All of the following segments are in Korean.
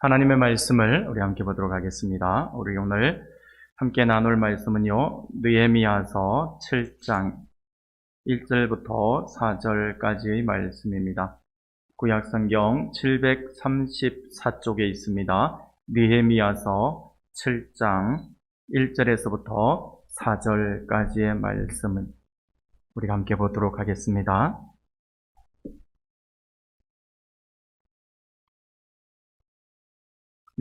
하나님의 말씀을 우리 함께 보도록 하겠습니다. 우리 오늘 함께 나눌 말씀은요, 느헤미야서 7장 1절부터 4절까지의 말씀입니다. 구약성경 734쪽에 있습니다. 느헤미야서 7장 1절에서부터 4절까지의 말씀을 우리가 함께 보도록 하겠습니다.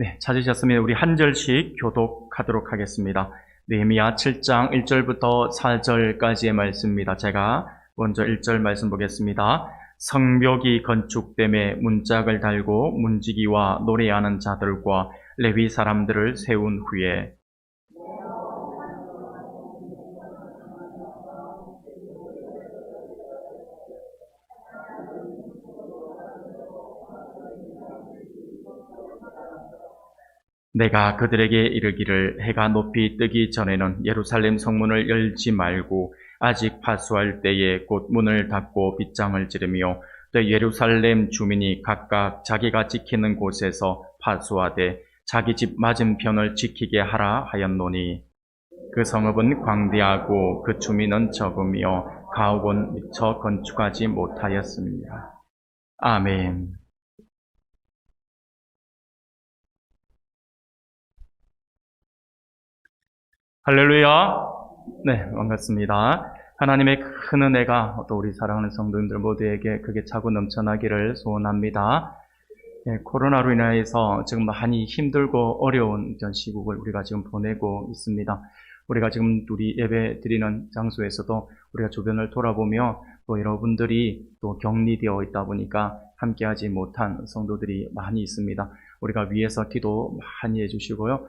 네, 찾으셨으면 우리 한 절씩 교독하도록 하겠습니다. 느헤미야 7장 1절부터 4절까지의 말씀입니다. 제가 먼저 1절 말씀 보겠습니다. 성벽이 건축됨에 문짝을 달고 문지기와 노래하는 자들과 레위 사람들을 세운 후에 내가 그들에게 이르기를 해가 높이 뜨기 전에는 예루살렘 성문을 열지 말고 아직 파수할 때에 곧 문을 닫고 빗장을 지르며 또 예루살렘 주민이 각각 자기가 지키는 곳에서 파수하되 자기 집 맞은편을 지키게 하라 하였노니 그 성읍은 광대하고 그 주민은 적으며 가옥은 미처 건축하지 못하였습니다. 아멘. 할렐루야. 네, 반갑습니다. 하나님의 큰 은혜가 또 우리 사랑하는 성도님들 모두에게 크게 차고 넘쳐나기를 소원합니다. 네, 코로나로 인해서 지금 많이 힘들고 어려운 시국을 우리가 지금 보내고 있습니다. 우리가 지금 우리 예배 드리는 장소에서도 우리가 주변을 돌아보며 또 여러분들이 또 격리되어 있다 보니까 함께하지 못한 성도들이 많이 있습니다. 우리가 위에서 기도 많이 해주시고요.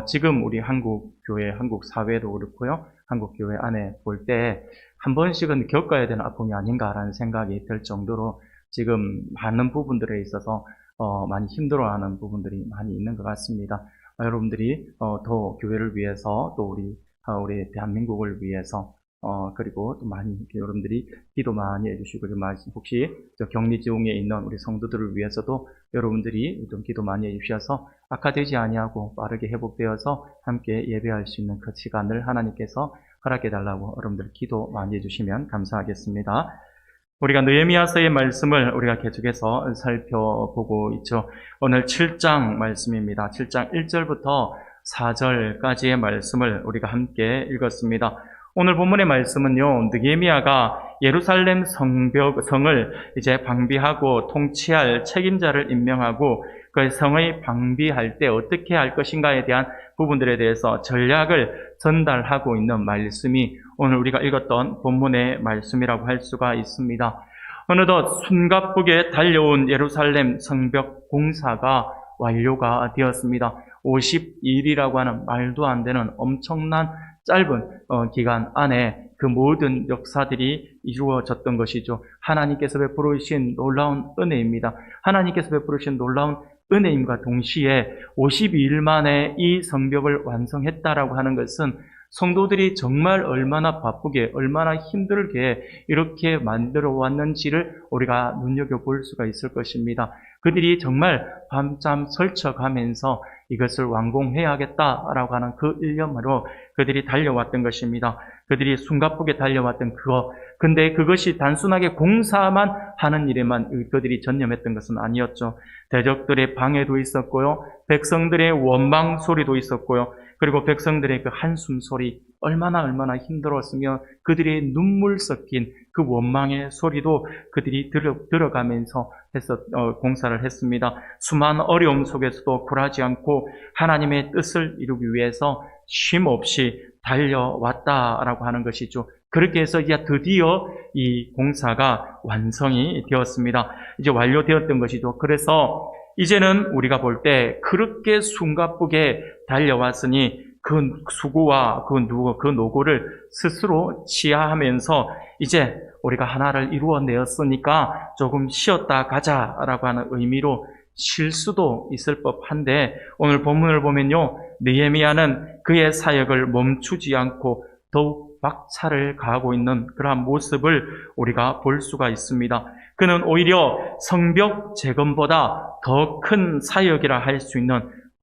지금 우리 한국 교회, 한국 사회도 그렇고요. 한국 교회 안에 볼 때 한 번씩은 겪어야 되는 아픔이 아닌가라는 생각이 들 정도로 지금 많은 부분들에 있어서 많이 힘들어하는 부분들이 많이 있는 것 같습니다. 여러분들이 더 교회를 위해서 또 우리 대한민국을 위해서 그리고 또 많이 여러분들이 기도 많이 해주시고 혹시 격리 지옥에 있는 우리 성도들을 위해서도 여러분들이 좀 기도 많이 해주셔서 악화되지 아니하고 빠르게 회복되어서 함께 예배할 수 있는 그 시간을 하나님께서 허락해달라고 여러분들 기도 많이 해주시면 감사하겠습니다. 우리가 느헤미야서의 말씀을 우리가 계속해서 살펴보고 있죠. 오늘 7장 말씀입니다. 7장 1절부터 4절까지의 말씀을 우리가 함께 읽었습니다. 오늘 본문의 말씀은요, 느헤미야가 예루살렘 성을 이제 방비하고 통치할 책임자를 임명하고 그 성의 방비할 때 어떻게 할 것인가에 대한 부분들에 대해서 전략을 전달하고 있는 말씀이 오늘 우리가 읽었던 본문의 말씀이라고 할 수가 있습니다. 어느덧 숨가쁘게 달려온 예루살렘 성벽 공사가 완료가 되었습니다. 50일이라고 하는 말도 안 되는 엄청난 짧은 기간 안에 그 모든 역사들이 이루어졌던 것이죠. 하나님께서 베풀으신 놀라운 은혜입니다. 하나님께서 베풀으신 놀라운 은혜임과 동시에 52일 만에 이 성벽을 완성했다라고 하는 것은 성도들이 정말 얼마나 바쁘게 얼마나 힘들게 이렇게 만들어 왔는지를 우리가 눈여겨볼 수가 있을 것입니다. 그들이 정말 밤잠 설쳐가면서 이것을 완공해야겠다라고 하는 그 일념으로 그들이 달려왔던 것입니다. 그들이 숨가쁘게 달려왔던 그거. 근데 그것이 단순하게 공사만 하는 일에만 그들이 전념했던 것은 아니었죠. 대적들의 방해도 있었고요. 백성들의 원망 소리도 있었고요. 그리고 백성들의 그 한숨 소리, 얼마나 힘들었으며 그들의 눈물 섞인 그 원망의 소리도 그들이 들어가면서 공사를 했습니다. 수많은 어려움 속에서도 굴하지 않고 하나님의 뜻을 이루기 위해서 쉼 없이 달려왔다라고 하는 것이죠. 그렇게 해서 이제 드디어 이 공사가 완성이 되었습니다. 이제 완료되었던 것이죠. 그래서 이제는 우리가 볼 때 그렇게 숨가쁘게 달려왔으니 그 수고와 그 노고를 스스로 치하하면서 이제 우리가 하나를 이루어내었으니까 조금 쉬었다 가자라고 하는 의미로 쉴 수도 있을 법한데 오늘 본문을 보면요, 느헤미야는 그의 사역을 멈추지 않고 더욱 박차를 가하고 있는 그러한 모습을 우리가 볼 수가 있습니다. 그는 오히려 성벽 재건보다 더 큰 사역이라 할 수 있는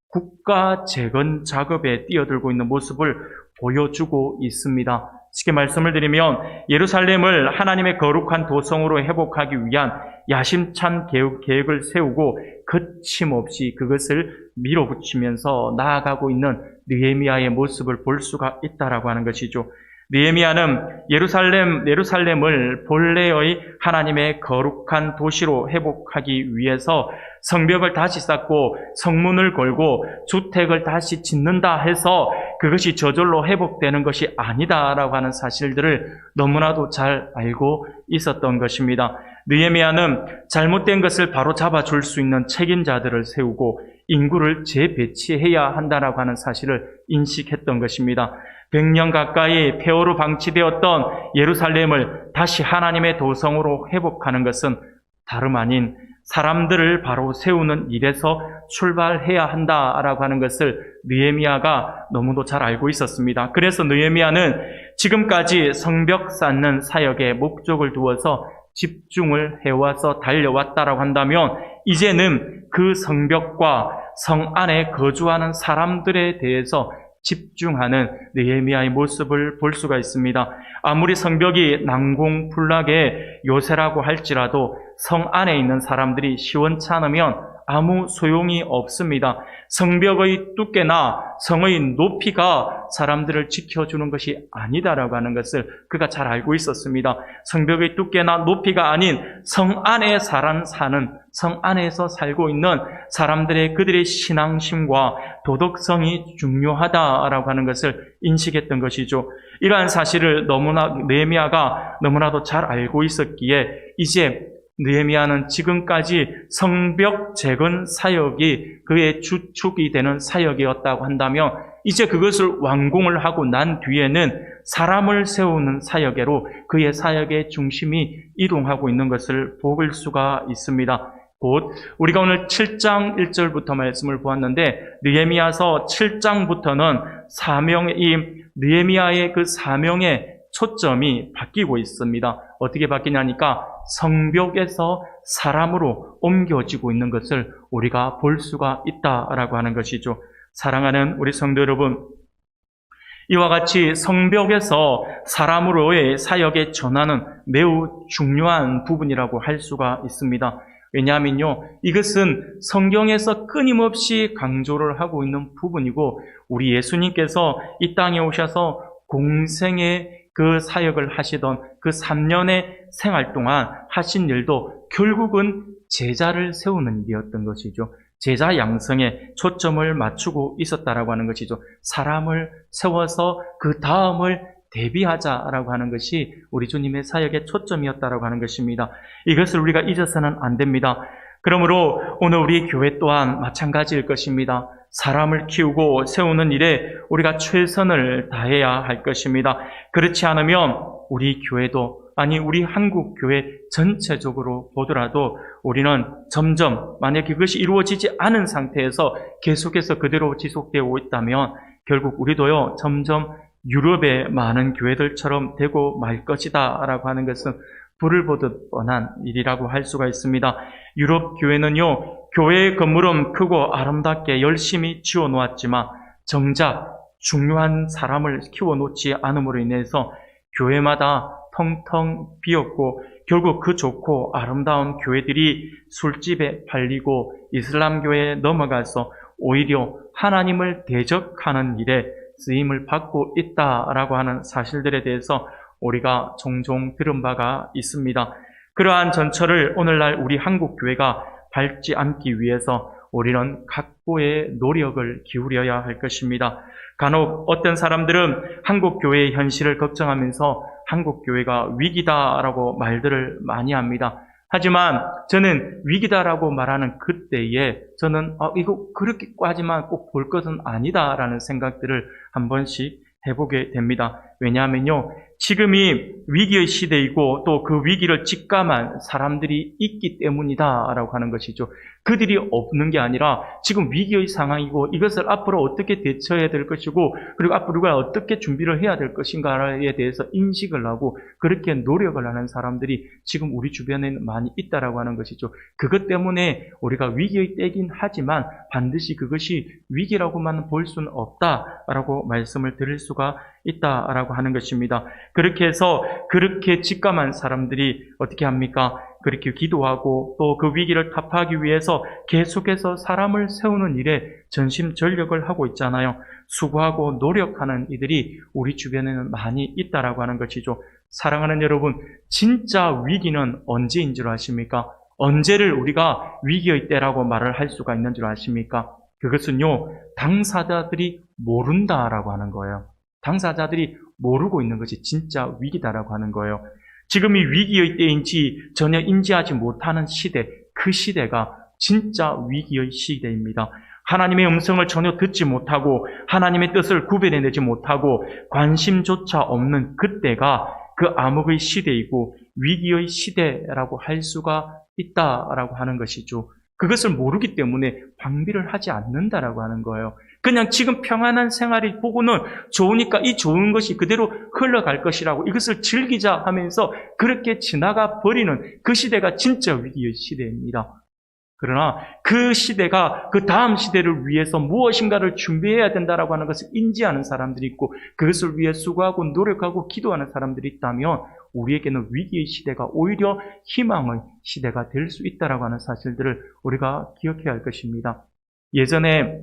국가 재건 작업에 뛰어들고 있는 모습을 보여주고 있습니다. 쉽게 말씀을 드리면 예루살렘을 하나님의 거룩한 도성으로 회복하기 위한 야심찬 계획을 세우고 거침없이 그것을 밀어붙이면서 나아가고 있는 느헤미야의 모습을 볼 수가 있다라고 하는 것이죠. 느헤미야는 예루살렘을 본래의 하나님의 거룩한 도시로 회복하기 위해서 성벽을 다시 쌓고 성문을 걸고 주택을 다시 짓는다 해서 그것이 저절로 회복되는 것이 아니다라고 하는 사실들을 너무나도 잘 알고 있었던 것입니다. 느헤미야는 잘못된 것을 바로 잡아줄 수 있는 책임자들을 세우고 인구를 재배치해야 한다라고 하는 사실을 인식했던 것입니다. 100년 가까이 폐허로 방치되었던 예루살렘을 다시 하나님의 도성으로 회복하는 것은 다름 아닌 사람들을 바로 세우는 일에서 출발해야 한다라고 하는 것을 느헤미야가 너무도 잘 알고 있었습니다. 그래서 느헤미야는 지금까지 성벽 쌓는 사역에 목적을 두어서 집중을 해와서 달려왔다라고 한다면 이제는 그 성벽과 성 안에 거주하는 사람들에 대해서 집중하는 느헤미야의 모습을 볼 수가 있습니다. 아무리 성벽이 난공불락의 요새라고 할지라도 성 안에 있는 사람들이 시원찮으면 아무 소용이 없습니다. 성벽의 두께나 성의 높이가 사람들을 지켜주는 것이 아니다라고 하는 것을 그가 잘 알고 있었습니다. 성벽의 두께나 높이가 아닌 성 안에 사는 성 안에서 살고 있는 사람들의 그들의 신앙심과 도덕성이 중요하다라고 하는 것을 인식했던 것이죠. 이러한 사실을 느헤미야가 너무나도 잘 알고 있었기에 이제 느헤미야는 지금까지 성벽 재건 사역이 그의 주축이 되는 사역이었다고 한다면 이제 그것을 완공을 하고 난 뒤에는 사람을 세우는 사역으로 그의 사역의 중심이 이동하고 있는 것을 볼 수가 있습니다. 곧 우리가 오늘 7장 1절부터 말씀을 보았는데 느헤미야서 7장부터는 느헤미야의 그 사명의 초점이 바뀌고 있습니다. 어떻게 바뀌냐니까 성벽에서 사람으로 옮겨지고 있는 것을 우리가 볼 수가 있다라고 하는 것이죠. 사랑하는 우리 성도 여러분, 이와 같이 성벽에서 사람으로의 사역의 전환은 매우 중요한 부분이라고 할 수가 있습니다. 왜냐하면요, 이것은 성경에서 끊임없이 강조를 하고 있는 부분이고 우리 예수님께서 이 땅에 오셔서 공생의 그 사역을 하시던 그 3년의 생활 동안 하신 일도 결국은 제자를 세우는 일이었던 것이죠. 제자 양성에 초점을 맞추고 있었다라고 하는 것이죠. 사람을 세워서 그 다음을 대비하자라고 하는 것이 우리 주님의 사역의 초점이었다라고 하는 것입니다. 이것을 우리가 잊어서는 안 됩니다. 그러므로 오늘 우리 교회 또한 마찬가지일 것입니다. 사람을 키우고 세우는 일에 우리가 최선을 다해야 할 것입니다. 그렇지 않으면 우리 교회도 우리 한국 교회 전체적으로 보더라도 우리는 점점 만약 그것이 이루어지지 않은 상태에서 계속해서 그대로 지속되고 있다면 결국 우리도요 점점 유럽의 많은 교회들처럼 되고 말 것이다 라고 하는 것은 불을 보듯 뻔한 일이라고 할 수가 있습니다. 유럽 교회는요, 교회의 건물은 크고 아름답게 열심히 지어놓았지만 정작 중요한 사람을 키워놓지 않음으로 인해서 교회마다 텅텅 비었고 결국 그 좋고 아름다운 교회들이 술집에 팔리고 이슬람 교회에 넘어가서 오히려 하나님을 대적하는 일에 쓰임을 받고 있다라고 하는 사실들에 대해서 우리가 종종 들은 바가 있습니다. 그러한 전철을 오늘날 우리 한국 교회가 밟지 않기 위해서 우리는 각고의 노력을 기울여야 할 것입니다. 간혹 어떤 사람들은 한국 교회의 현실을 걱정하면서 한국 교회가 위기다라고 말들을 많이 합니다. 하지만 저는 위기다라고 말하는 그때에 저는 이거 그렇게까지만 꼭 볼 것은 아니다라는 생각들을 한 번씩 해보게 됩니다. 왜냐하면요, 지금이 위기의 시대이고 또 그 위기를 직감한 사람들이 있기 때문이다라고 하는 것이죠. 그들이 없는 게 아니라 지금 위기의 상황이고 이것을 앞으로 어떻게 대처해야 될 것이고 그리고 앞으로 우리가 어떻게 준비를 해야 될 것인가에 대해서 인식을 하고 그렇게 노력을 하는 사람들이 지금 우리 주변에 많이 있다라고 하는 것이죠. 그것 때문에 우리가 위기의 때긴 하지만 반드시 그것이 위기라고만 볼 수는 없다라고 말씀을 드릴 수가 있다라고 하는 것입니다. 그렇게 해서 그렇게 직감한 사람들이 어떻게 합니까? 그렇게 기도하고 또 그 위기를 타파하기 위해서 계속해서 사람을 세우는 일에 전심전력을 하고 있잖아요. 수고하고 노력하는 이들이 우리 주변에는 많이 있다라고 하는 것이죠. 사랑하는 여러분, 진짜 위기는 언제인 줄 아십니까? 언제를 우리가 위기의 때라고 말을 할 수가 있는 줄 아십니까? 그것은요, 당사자들이 모른다라고 하는 거예요. 당사자들이 모르고 있는 것이 진짜 위기다라고 하는 거예요. 지금이 위기의 때인지 전혀 인지하지 못하는 시대, 그 시대가 진짜 위기의 시대입니다. 하나님의 음성을 전혀 듣지 못하고 하나님의 뜻을 구별해내지 못하고 관심조차 없는 그때가 그 암흑의 시대이고 위기의 시대라고 할 수가 있다라고 하는 것이죠. 그것을 모르기 때문에 방비를 하지 않는다라고 하는 거예요. 그냥 지금 평안한 생활이 보고는 좋으니까 이 좋은 것이 그대로 흘러갈 것이라고 이것을 즐기자 하면서 그렇게 지나가 버리는 그 시대가 진짜 위기의 시대입니다. 그러나 그 시대가 그 다음 시대를 위해서 무엇인가를 준비해야 된다라고 하는 것을 인지하는 사람들이 있고 그것을 위해 수고하고 노력하고 기도하는 사람들이 있다면 우리에게는 위기의 시대가 오히려 희망의 시대가 될 수 있다라고 하는 사실들을 우리가 기억해야 할 것입니다. 예전에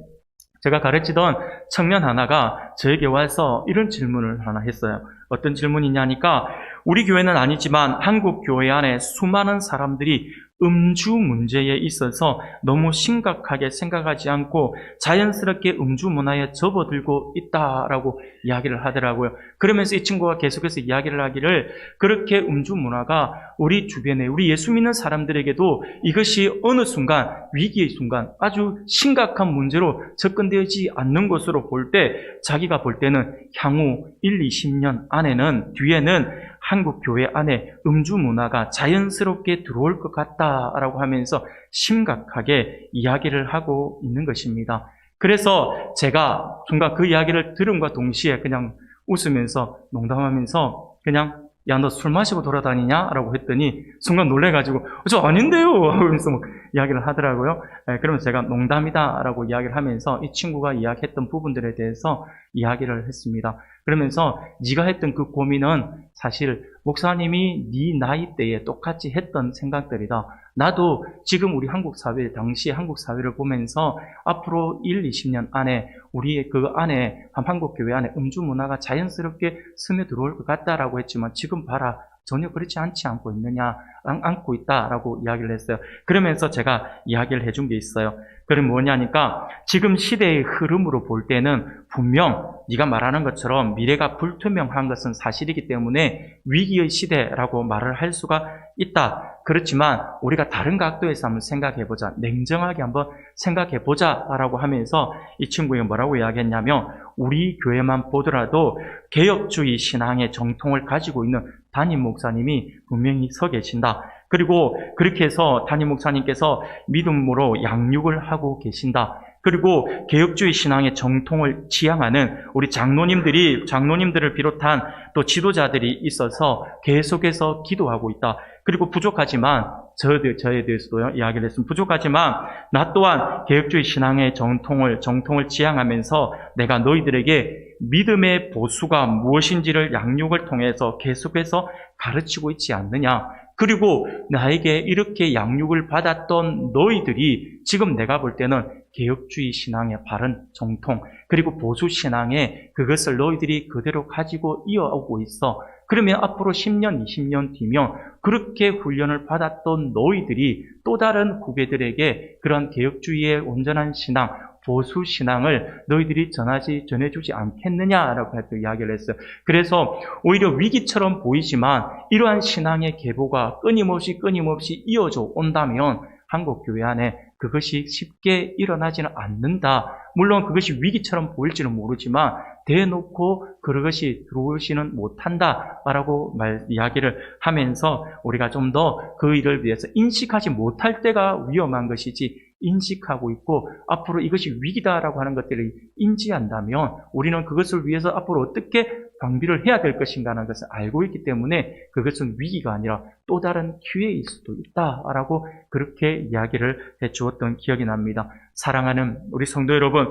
제가 가르치던 청년 하나가 저에게 와서 이런 질문을 하나 했어요. 어떤 질문이냐니까 우리 교회는 아니지만 한국 교회 안에 수많은 사람들이 음주 문제에 있어서 너무 심각하게 생각하지 않고 자연스럽게 음주 문화에 접어들고 있다라고 이야기를 하더라고요. 그러면서 이 친구가 계속해서 이야기를 하기를 그렇게 음주 문화가 우리 주변에 우리 예수 믿는 사람들에게도 이것이 어느 순간 위기의 순간 아주 심각한 문제로 접근되지 않는 것으로 볼 때 자기가 볼 때는 향후 1, 20년 안에는 뒤에는 한국 교회 안에 음주 문화가 자연스럽게 들어올 것 같다라고 하면서 심각하게 이야기를 하고 있는 것입니다. 그래서 제가 순간 그 이야기를 들음과 동시에 그냥 웃으면서 농담하면서 그냥 야, 너 술 마시고 돌아다니냐? 라고 했더니 순간 놀래가지고 저 아닌데요? 하면서 막 이야기를 하더라고요. 그러면서 제가 농담이다 라고 이야기를 하면서 이 친구가 이야기했던 부분들에 대해서 이야기를 했습니다. 그러면서 네가 했던 그 고민은 사실 목사님이 네 나이 때에 똑같이 했던 생각들이다. 나도 지금 우리 한국 사회, 당시 한국 사회를 보면서 앞으로 1, 20년 안에 우리의 그 안에 한국 교회 안에 음주 문화가 자연스럽게 스며들어올 것 같다라고 했지만 지금 봐라. 전혀 그렇지 않고 있느냐, 않고 있다라고 이야기를 했어요. 그러면서 제가 이야기를 해준 게 있어요. 그럼 뭐냐니까 지금 시대의 흐름으로 볼 때는 분명 네가 말하는 것처럼 미래가 불투명한 것은 사실이기 때문에 위기의 시대라고 말을 할 수가 있다. 그렇지만 우리가 다른 각도에서 한번 생각해보자. 냉정하게 한번 생각해보자 라고 하면서 이 친구가 뭐라고 이야기했냐면 우리 교회만 보더라도 개혁주의 신앙의 정통을 가지고 있는 담임 목사님이 분명히 서 계신다. 그리고 그렇게 해서 담임 목사님께서 믿음으로 양육을 하고 계신다. 그리고 개혁주의 신앙의 정통을 지향하는 우리 장로님들을 비롯한 또 지도자들이 있어서 계속해서 기도하고 있다. 그리고 부족하지만 저에 대해서도 이야기를 했습니다. 부족하지만 나 또한 개혁주의 신앙의 정통을 지향하면서 내가 너희들에게 믿음의 보수가 무엇인지를 양육을 통해서 계속해서 가르치고 있지 않느냐. 그리고 나에게 이렇게 양육을 받았던 너희들이 지금 내가 볼 때는 개혁주의 신앙의 바른 정통 그리고 보수 신앙의 그것을 너희들이 그대로 가지고 이어오고 있어. 그러면 앞으로 10년, 20년 뒤면 그렇게 훈련을 받았던 너희들이 또 다른 후배들에게 그런 개혁주의의 온전한 신앙, 보수 신앙을 너희들이 전해주지 않겠느냐라고 해서 이야기를 했어요. 그래서 오히려 위기처럼 보이지만 이러한 신앙의 계보가 끊임없이 이어져 온다면 한국 교회 안에 그것이 쉽게 일어나지는 않는다. 물론 그것이 위기처럼 보일지는 모르지만 대놓고 그것이 들어오지는 못한다라고 이야기를 하면서 우리가 좀 더 그 일을 위해서 인식하지 못할 때가 위험한 것이지 인식하고 있고 앞으로 이것이 위기다라고 하는 것들을 인지한다면 우리는 그것을 위해서 앞으로 어떻게 방비를 해야 될 것인가 하는 것을 알고 있기 때문에 그것은 위기가 아니라 또 다른 기회일 수도 있다라고 그렇게 이야기를 해주었던 기억이 납니다. 사랑하는 우리 성도 여러분,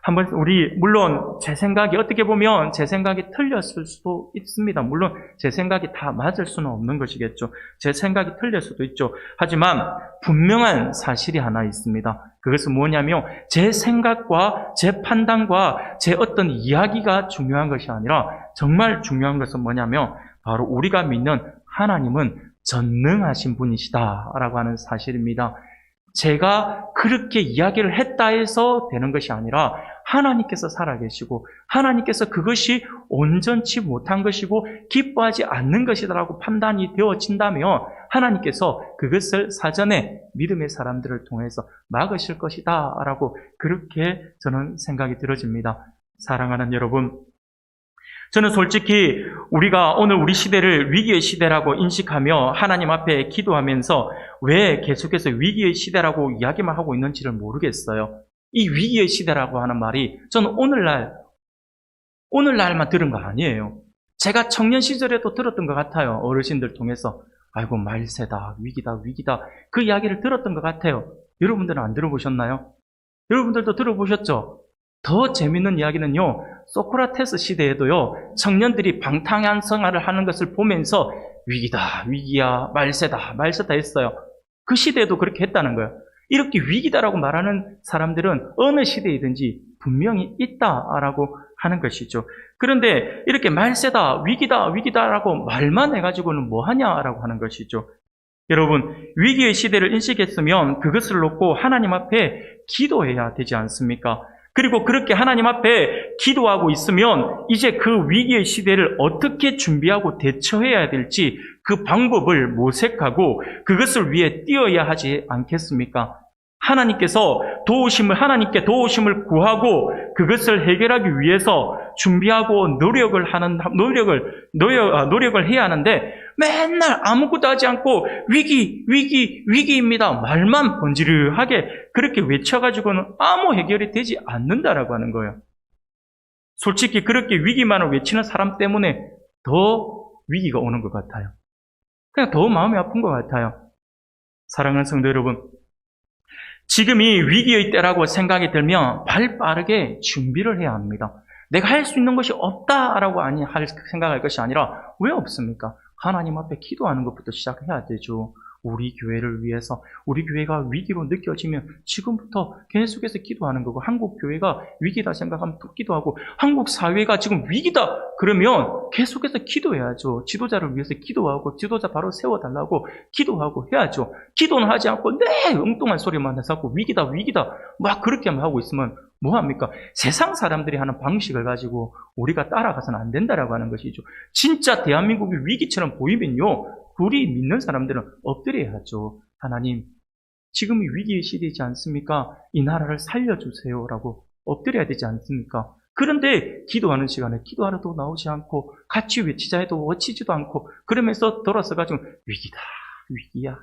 한번 물론 제 생각이 어떻게 보면 제 생각이 틀렸을 수도 있습니다. 물론 제 생각이 다 맞을 수는 없는 것이겠죠. 제 생각이 틀릴 수도 있죠. 하지만 분명한 사실이 하나 있습니다. 그것은 뭐냐면 제 생각과 제 판단과 제 어떤 이야기가 중요한 것이 아니라 정말 중요한 것은 뭐냐면 바로 우리가 믿는 하나님은 전능하신 분이시다라고 하는 사실입니다. 제가 그렇게 이야기를 했다 해서 되는 것이 아니라 하나님께서 살아계시고 하나님께서 그것이 온전치 못한 것이고 기뻐하지 않는 것이다라고 판단이 되어진다면 하나님께서 그것을 사전에 믿음의 사람들을 통해서 막으실 것이다 라고 그렇게 저는 생각이 들어집니다. 사랑하는 여러분, 저는 솔직히 우리가 오늘 우리 시대를 위기의 시대라고 인식하며 하나님 앞에 기도하면서 왜 계속해서 위기의 시대라고 이야기만 하고 있는지를 모르겠어요. 이 위기의 시대라고 하는 말이 저는 오늘날만 들은 거 아니에요. 제가 청년 시절에도 들었던 것 같아요. 어르신들 통해서 아이고 말세다, 위기다, 위기다 그 이야기를 들었던 것 같아요. 여러분들은 안 들어보셨나요? 여러분들도 들어보셨죠? 더 재밌는 이야기는요, 소크라테스 시대에도요, 청년들이 방탕한 하는 것을 보면서 위기다, 위기야, 말세다, 말세다 했어요. 그 시대에도 그렇게 했다는 거예요. 이렇게 위기다라고 말하는 사람들은 어느 시대이든지 분명히 있다라고 하는 것이죠. 그런데 이렇게 말세다, 위기다, 위기다라고 말만 해가지고는 뭐 하냐라고 하는 것이죠. 여러분, 위기의 시대를 인식했으면 그것을 놓고 하나님 앞에 기도해야 되지 않습니까? 그리고 그렇게 하나님 앞에 기도하고 있으면 이제 그 위기의 시대를 어떻게 준비하고 대처해야 될지 그 방법을 모색하고 그것을 위해 뛰어야 하지 않겠습니까? 하나님께 도우심을 구하고 그것을 해결하기 위해서 준비하고 노력을 해야 하는데 맨날 아무것도 하지 않고 위기입니다. 말만 번지르하게 그렇게 외쳐가지고는 아무 해결이 되지 않는다라고 하는 거예요. 솔직히 그렇게 위기만을 외치는 사람 때문에 더 위기가 오는 것 같아요. 그냥 더 마음이 아픈 것 같아요. 사랑하는 성도 여러분, 지금이 위기의 때라고 생각이 들면 발 빠르게 준비를 해야 합니다. 내가 할 수 있는 것이 없다라고 생각할 것이 아니라 왜 없습니까? 하나님 앞에 기도하는 것부터 시작해야 되죠. 우리 교회를 위해서 우리 교회가 위기로 느껴지면 지금부터 계속해서 기도하는 거고 한국 교회가 위기다 생각하면 또 기도하고 한국 사회가 지금 위기다 그러면 계속해서 기도해야죠. 지도자를 위해서 기도하고 지도자 바로 세워달라고 기도하고 해야죠. 기도는 하지 않고 엉뚱한 소리만 해서 위기다 막 그렇게만 하고 있으면 뭐합니까? 세상 사람들이 하는 방식을 가지고 우리가 따라가서는 안 된다라고 하는 것이죠. 진짜 대한민국이 위기처럼 보이면요, 우리 믿는 사람들은 엎드려야죠. 하나님, 지금이 위기의 시대이지 않습니까? 이 나라를 살려주세요라고 엎드려야 되지 않습니까? 그런데 기도하는 시간에 기도하러도 나오지 않고 같이 외치자 해도 외치지도 않고 그러면서 돌아서가지고 위기야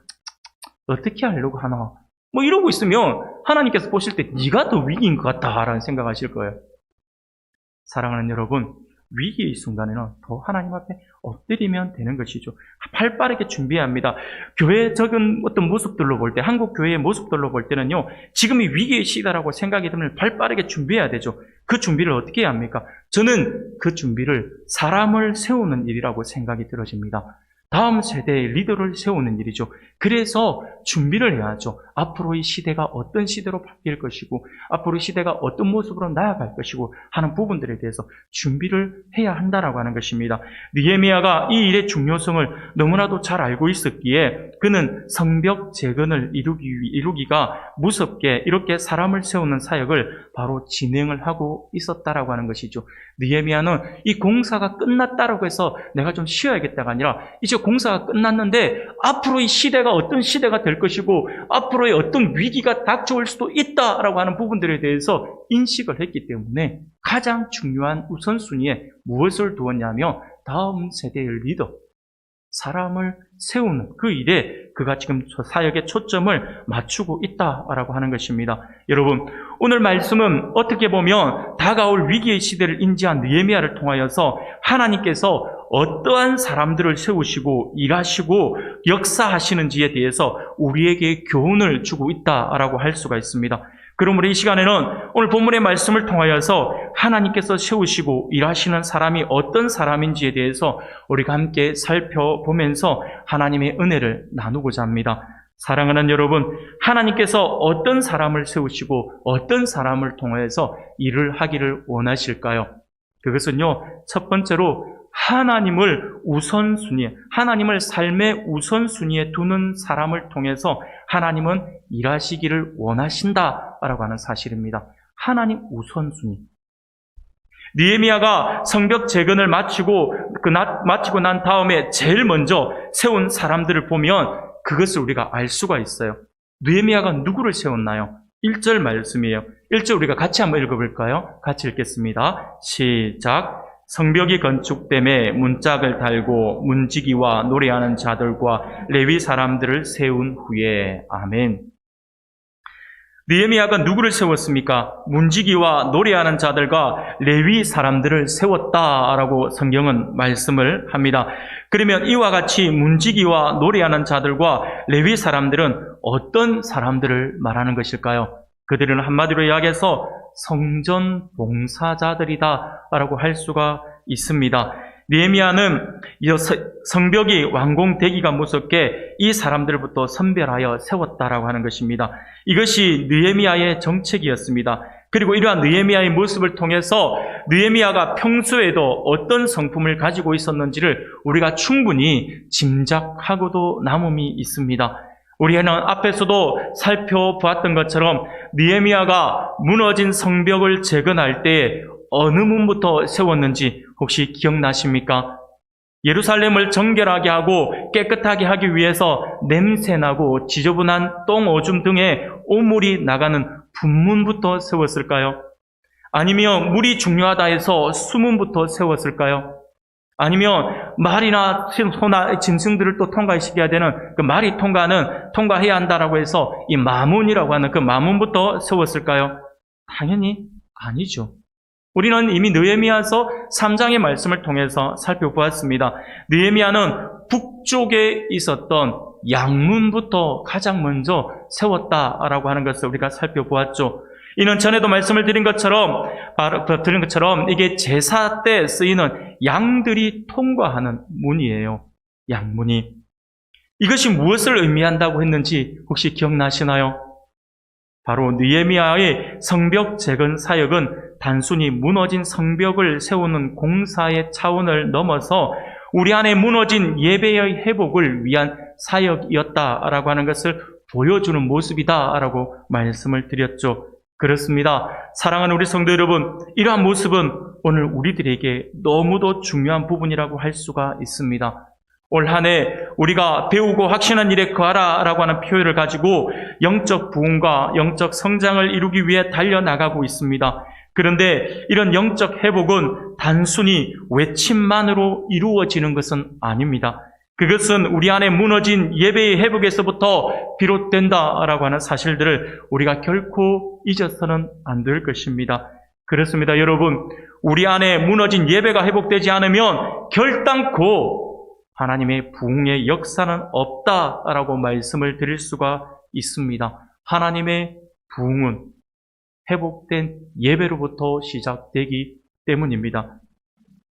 어떻게 하려고 하나 뭐 이러고 있으면 하나님께서 보실 때 네가 더 위기인 것 같다라는 생각하실 거예요. 사랑하는 여러분, 위기의 순간에는 더 하나님 앞에 엎드리면 되는 것이죠. 발 빠르게 합니다. 합니다. 교회적인 어떤 모습들로 볼 때, 한국 교회의 모습들로 볼 때는요, 지금이 위기의 시대라고 생각이 들면 발 빠르게 준비해야 되죠. 그 준비를 어떻게 해야 합니까? 저는 그 준비를 사람을 세우는 일이라고 생각이 들어집니다. 다음 세대의 리더를 세우는 일이죠. 그래서 준비를 해야죠. 앞으로 이 시대가 어떤 시대로 바뀔 것이고 앞으로 시대가 어떤 모습으로 나아갈 것이고 하는 부분들에 대해서 준비를 해야 한다라고 하는 것입니다. 느헤미야가 이 일의 중요성을 너무나도 잘 알고 있었기에 그는 성벽 재건을 이루기가 무섭게 이렇게 사람을 세우는 사역을 바로 진행을 하고 있었다라고 하는 것이죠. 느헤미야는 이 공사가 끝났다라고 해서 내가 좀 쉬어야겠다가 아니라 이제 공사가 끝났는데 앞으로의 시대가 어떤 시대가 될 것이고 앞으로의 어떤 위기가 닥쳐올 수도 있다라고 하는 부분들에 대해서 인식을 했기 때문에 가장 중요한 우선순위에 무엇을 두었냐면 다음 세대의 리더, 사람을 세우는 그 일에 그가 지금 사역의 초점을 맞추고 있다라고 하는 것입니다. 여러분, 오늘 말씀은 어떻게 보면 다가올 위기의 시대를 인지한 느헤미야를 통하여서 하나님께서 어떠한 사람들을 세우시고 일하시고 역사하시는지에 대해서 우리에게 교훈을 주고 있다라고 할 수가 있습니다. 그러므로 이 시간에는 오늘 본문의 말씀을 통하여서 하나님께서 세우시고 일하시는 사람이 어떤 사람인지에 대해서 우리가 함께 살펴보면서 하나님의 은혜를 나누고자 합니다. 사랑하는 여러분, 하나님께서 어떤 사람을 세우시고 어떤 사람을 통하여서 일을 하기를 원하실까요? 그것은요, 첫 번째로 하나님을 우선순위에, 하나님을 삶의 우선순위에 두는 사람을 통해서 하나님은 일하시기를 원하신다라고 하는 사실입니다. 하나님 우선순위. 느헤미야가 성벽 재건을 마치고 난 다음에 제일 먼저 세운 사람들을 보면 그것을 우리가 알 수가 있어요. 느헤미야가 누구를 세웠나요? 1절 말씀이에요. 1절 우리가 같이 한번 읽어볼까요? 같이 읽겠습니다. 시작. 성벽이 건축됨에 문짝을 달고 문지기와 노래하는 자들과 레위 사람들을 세운 후에. 아멘. 느헤미야가 누구를 세웠습니까? 문지기와 노래하는 자들과 레위 사람들을 세웠다라고 성경은 말씀을 합니다. 그러면 이와 같이 문지기와 노래하는 자들과 레위 사람들은 어떤 사람들을 말하는 것일까요? 그들은 한마디로 이야기해서 성전 봉사자들이다라고 할 수가 있습니다. 느헤미야는 성벽이 완공되기가 무섭게 이 사람들부터 선별하여 세웠다라고 하는 것입니다. 이것이 느헤미야의 정책이었습니다. 그리고 이러한 느헤미야의 모습을 통해서 느헤미야가 평소에도 어떤 성품을 가지고 있었는지를 우리가 충분히 짐작하고도 남음이 있습니다. 우리는 앞에서도 살펴보았던 것처럼 느헤미야가 무너진 성벽을 재건할 때 어느 문부터 세웠는지 혹시 기억나십니까? 예루살렘을 정결하게 하고 깨끗하게 하기 위해서 냄새나고 지저분한 똥 오줌 등의 오물이 나가는 분문부터 세웠을까요? 아니면 물이 중요하다 해서 수문부터 세웠을까요? 아니면 말이나 소나 짐승들을 또 통과시켜야 되는 그 말이 통과해야 한다라고 해서 이 마문이라고 하는 그 마문부터 세웠을까요? 당연히 아니죠. 우리는 이미 느헤미야서 3장의 말씀을 통해서 살펴보았습니다. 느헤미야는 북쪽에 있었던 양문부터 가장 먼저 세웠다라고 하는 것을 우리가 살펴보았죠. 이는 전에도 말씀을 드린 것처럼 이게 제사 때 쓰이는 양들이 통과하는 문이에요. 양문이. 이것이 무엇을 의미한다고 했는지 혹시 기억나시나요? 바로 느헤미야의 성벽 재건 사역은 단순히 무너진 성벽을 세우는 공사의 차원을 넘어서 우리 안에 무너진 예배의 회복을 위한 사역이었다라고 하는 것을 보여주는 모습이다라고 말씀을 드렸죠. 그렇습니다. 사랑하는 우리 성도 여러분, 이러한 모습은 오늘 우리들에게 너무도 중요한 부분이라고 할 수가 있습니다. 올 한 해 우리가 배우고 확신한 일에 거하라 라고 하는 표현을 가지고 영적 부흥과 영적 성장을 이루기 위해 달려나가고 있습니다. 그런데 이런 영적 회복은 단순히 외침만으로 이루어지는 것은 아닙니다. 그것은 우리 안에 무너진 예배의 회복에서부터 비롯된다라고 하는 사실들을 우리가 결코 잊어서는 안 될 것입니다. 그렇습니다. 여러분, 우리 안에 무너진 예배가 회복되지 않으면 결단코 하나님의 부흥의 역사는 없다라고 말씀을 드릴 수가 있습니다. 하나님의 부흥은 회복된 예배로부터 시작되기 때문입니다.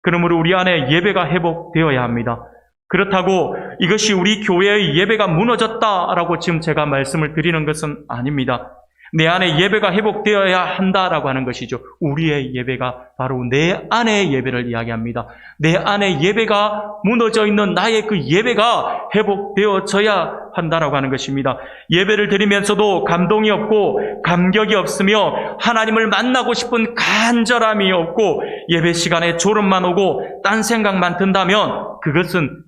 그러므로 우리 안에 예배가 회복되어야 합니다. 그렇다고 이것이 우리 교회의 예배가 무너졌다라고 지금 제가 말씀을 드리는 것은 아닙니다. 내 안에 예배가 회복되어야 한다라고 하는 것이죠. 우리의 예배가 바로 내 안의 예배를 이야기합니다. 내 안에 예배가 무너져 있는 나의 그 예배가 회복되어져야 한다라고 하는 것입니다. 예배를 드리면서도 감동이 없고 감격이 없으며 하나님을 만나고 싶은 간절함이 없고 예배 시간에 졸음만 오고 딴 생각만 든다면 그것은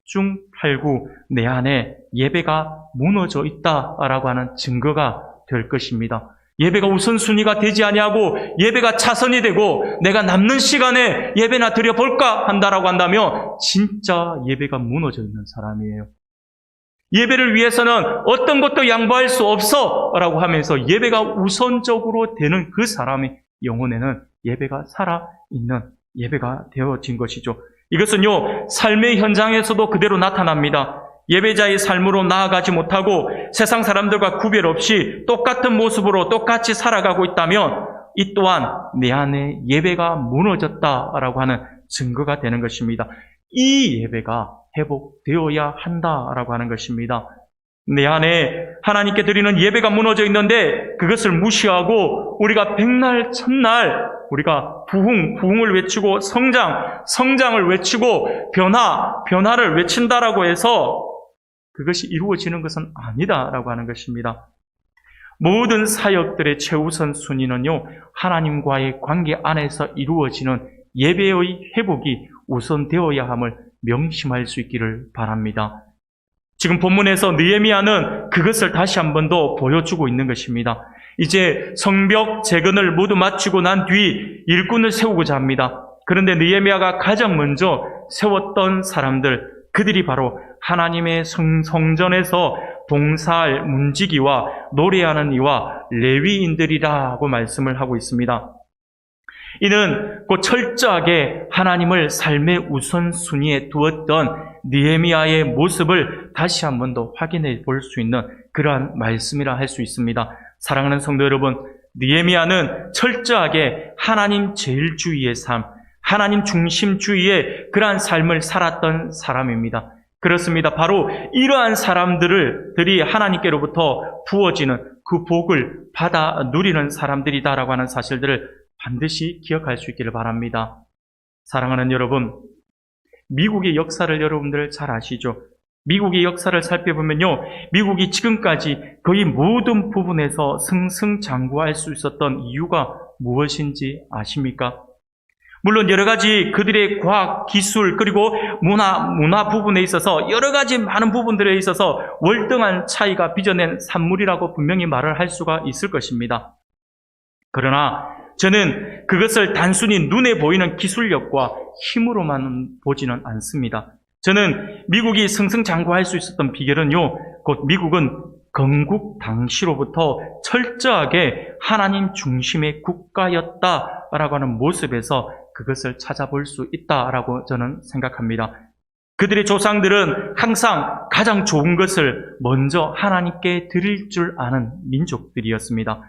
십중팔구 내 안에 예배가 무너져 있다라고 하는 증거가 될 것입니다. 예배가 우선순위가 되지 아니하고 예배가 차선이 되고 내가 남는 시간에 예배나 드려볼까 한다라고 한다면 진짜 예배가 무너져 있는 사람이에요. 예배를 위해서는 어떤 것도 양보할 수 없어 라고 하면서 예배가 우선적으로 되는 그 사람의 영혼에는 예배가 살아있는 예배가 되어진 것이죠. 이것은요, 삶의 현장에서도 그대로 나타납니다. 예배자의 삶으로 나아가지 못하고 세상 사람들과 구별 없이 똑같은 모습으로 똑같이 살아가고 있다면 이 또한 내 안에 예배가 무너졌다라고 하는 증거가 되는 것입니다. 이 예배가 회복되어야 한다라고 하는 것입니다. 내 안에 하나님께 드리는 예배가 무너져 있는데 그것을 무시하고 우리가 백날 첫날 우리가 부흥을 외치고 성장을 외치고 변화를 외친다라고 해서 그것이 이루어지는 것은 아니다라고 하는 것입니다. 모든 사역들의 최우선 순위는요, 하나님과의 관계 안에서 이루어지는 예배의 회복이 우선되어야 함을 명심할 수 있기를 바랍니다. 지금 본문에서 느헤미야는 그것을 다시 한 번 더 보여주고 있는 것입니다. 이제 성벽 재건을 모두 마치고 난 뒤 일꾼을 세우고자 합니다. 그런데 느헤미야가 가장 먼저 세웠던 사람들, 그들이 바로 하나님의 성전에서 봉사할 문지기와 노래하는 이와 레위인들이라고 말씀을 하고 있습니다. 이는 곧 철저하게 하나님을 삶의 우선순위에 두었던 느헤미야의 모습을 다시 한 번 더 확인해 볼 수 있는 그러한 말씀이라 할 수 있습니다. 사랑하는 성도 여러분, 느헤미야는 철저하게 하나님 제일주의의 삶, 하나님 중심주의의 그러한 삶을 살았던 사람입니다. 그렇습니다. 바로 이러한 사람들이 하나님께로부터 부어지는 그 복을 받아 누리는 사람들이다라고 하는 사실들을 반드시 기억할 수 있기를 바랍니다. 사랑하는 여러분, 미국의 역사를 여러분들 잘 아시죠? 미국의 역사를 살펴보면요, 미국이 지금까지 거의 모든 부분에서 승승장구할 수 있었던 이유가 무엇인지 아십니까? 물론 여러 가지 그들의 과학, 기술, 그리고 문화 부분에 있어서 여러 가지 많은 부분들에 있어서 월등한 차이가 빚어낸 산물이라고 분명히 말을 할 수가 있을 것입니다. 그러나 저는 그것을 단순히 눈에 보이는 기술력과 힘으로만 보지는 않습니다. 저는 미국이 승승장구할 수 있었던 비결은요, 곧 미국은 건국 당시로부터 철저하게 하나님 중심의 국가였다라고 하는 모습에서 그것을 찾아볼 수 있다라고 저는 생각합니다. 그들의 조상들은 항상 가장 좋은 것을 먼저 하나님께 드릴 줄 아는 민족들이었습니다.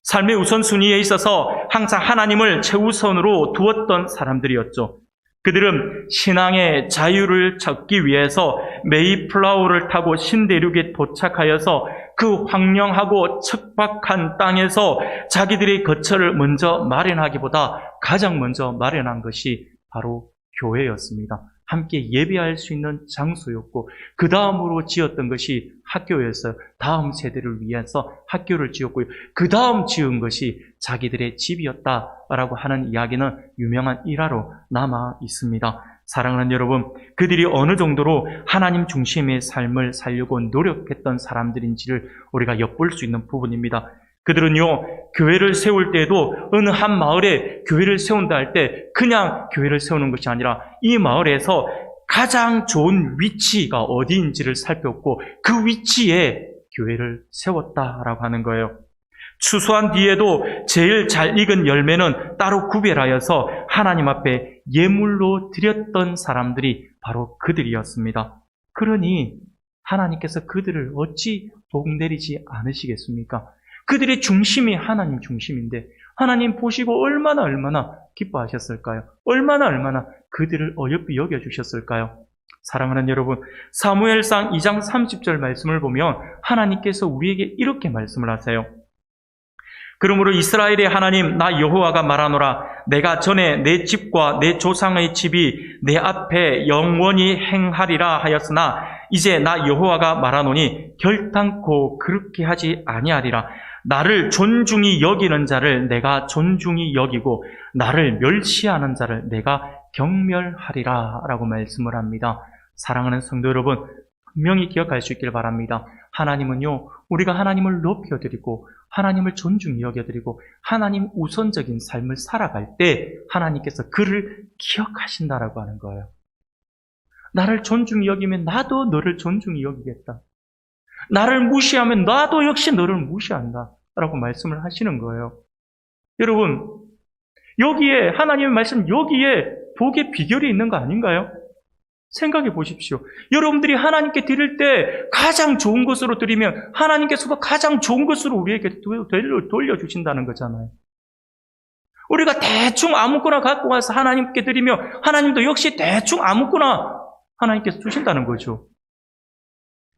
삶의 우선순위에 있어서 항상 하나님을 최우선으로 두었던 사람들이었죠. 그들은 신앙의 자유를 찾기 위해서 메이플라워를 타고 신대륙에 도착하여서 그 황량하고 척박한 땅에서 자기들의 거처를 먼저 마련하기보다 가장 먼저 마련한 것이 바로 교회였습니다. 함께 예배할 수 있는 장소였고 그 다음으로 지었던 것이 학교였어요. 다음 세대를 위해서 학교를 지었고요. 그 다음 지은 것이 자기들의 집이었다라고 하는 이야기는 유명한 일화로 남아 있습니다. 사랑하는 여러분, 그들이 어느 정도로 하나님 중심의 삶을 살려고 노력했던 사람들인지를 우리가 엿볼 수 있는 부분입니다. 그들은요, 교회를 세울 때에도 어느 한 마을에 교회를 세운다 할 때 그냥 교회를 세우는 것이 아니라 이 마을에서 가장 좋은 위치가 어디인지를 살폈고 그 위치에 교회를 세웠다라고 하는 거예요. 추수한 뒤에도 제일 잘 익은 열매는 따로 구별하여서 하나님 앞에 예물로 드렸던 사람들이 바로 그들이었습니다. 그러니 하나님께서 그들을 어찌 복 내리지 않으시겠습니까? 그들의 중심이 하나님 중심인데 하나님 보시고 얼마나 기뻐하셨을까요? 얼마나 그들을 어여삐 여겨주셨을까요? 사랑하는 여러분, 사무엘상 2장 30절 말씀을 보면 하나님께서 우리에게 이렇게 말씀을 하세요. 그러므로 이스라엘의 하나님 나 여호와가 말하노라. 내가 전에 내 집과 내 조상의 집이 내 앞에 영원히 행하리라 하였으나 이제 나 여호와가 말하노니 결단코 그렇게 하지 아니하리라. 나를 존중히 여기는 자를 내가 존중히 여기고 나를 멸시하는 자를 내가 경멸하리라 라고 말씀을 합니다. 사랑하는 성도 여러분, 분명히 기억할 수 있길 바랍니다. 하나님은요, 우리가 하나님을 높여드리고 하나님을 존중히 여겨드리고 하나님 우선적인 삶을 살아갈 때 하나님께서 그를 기억하신다라고 하는 거예요. 나를 존중히 여기면 나도 너를 존중히 여기겠다. 나를 무시하면 나도 역시 너를 무시한다 라고 말씀을 하시는 거예요. 여러분, 여기에 하나님의 말씀, 여기에 복의 비결이 있는 거 아닌가요? 생각해 보십시오. 여러분들이 하나님께 드릴 때 가장 좋은 것으로 드리면 하나님께서도 가장 좋은 것으로 우리에게 돌려주신다는 거잖아요. 우리가 대충 아무거나 갖고 와서 하나님께 드리면 하나님도 역시 대충 아무거나 하나님께서 주신다는 거죠.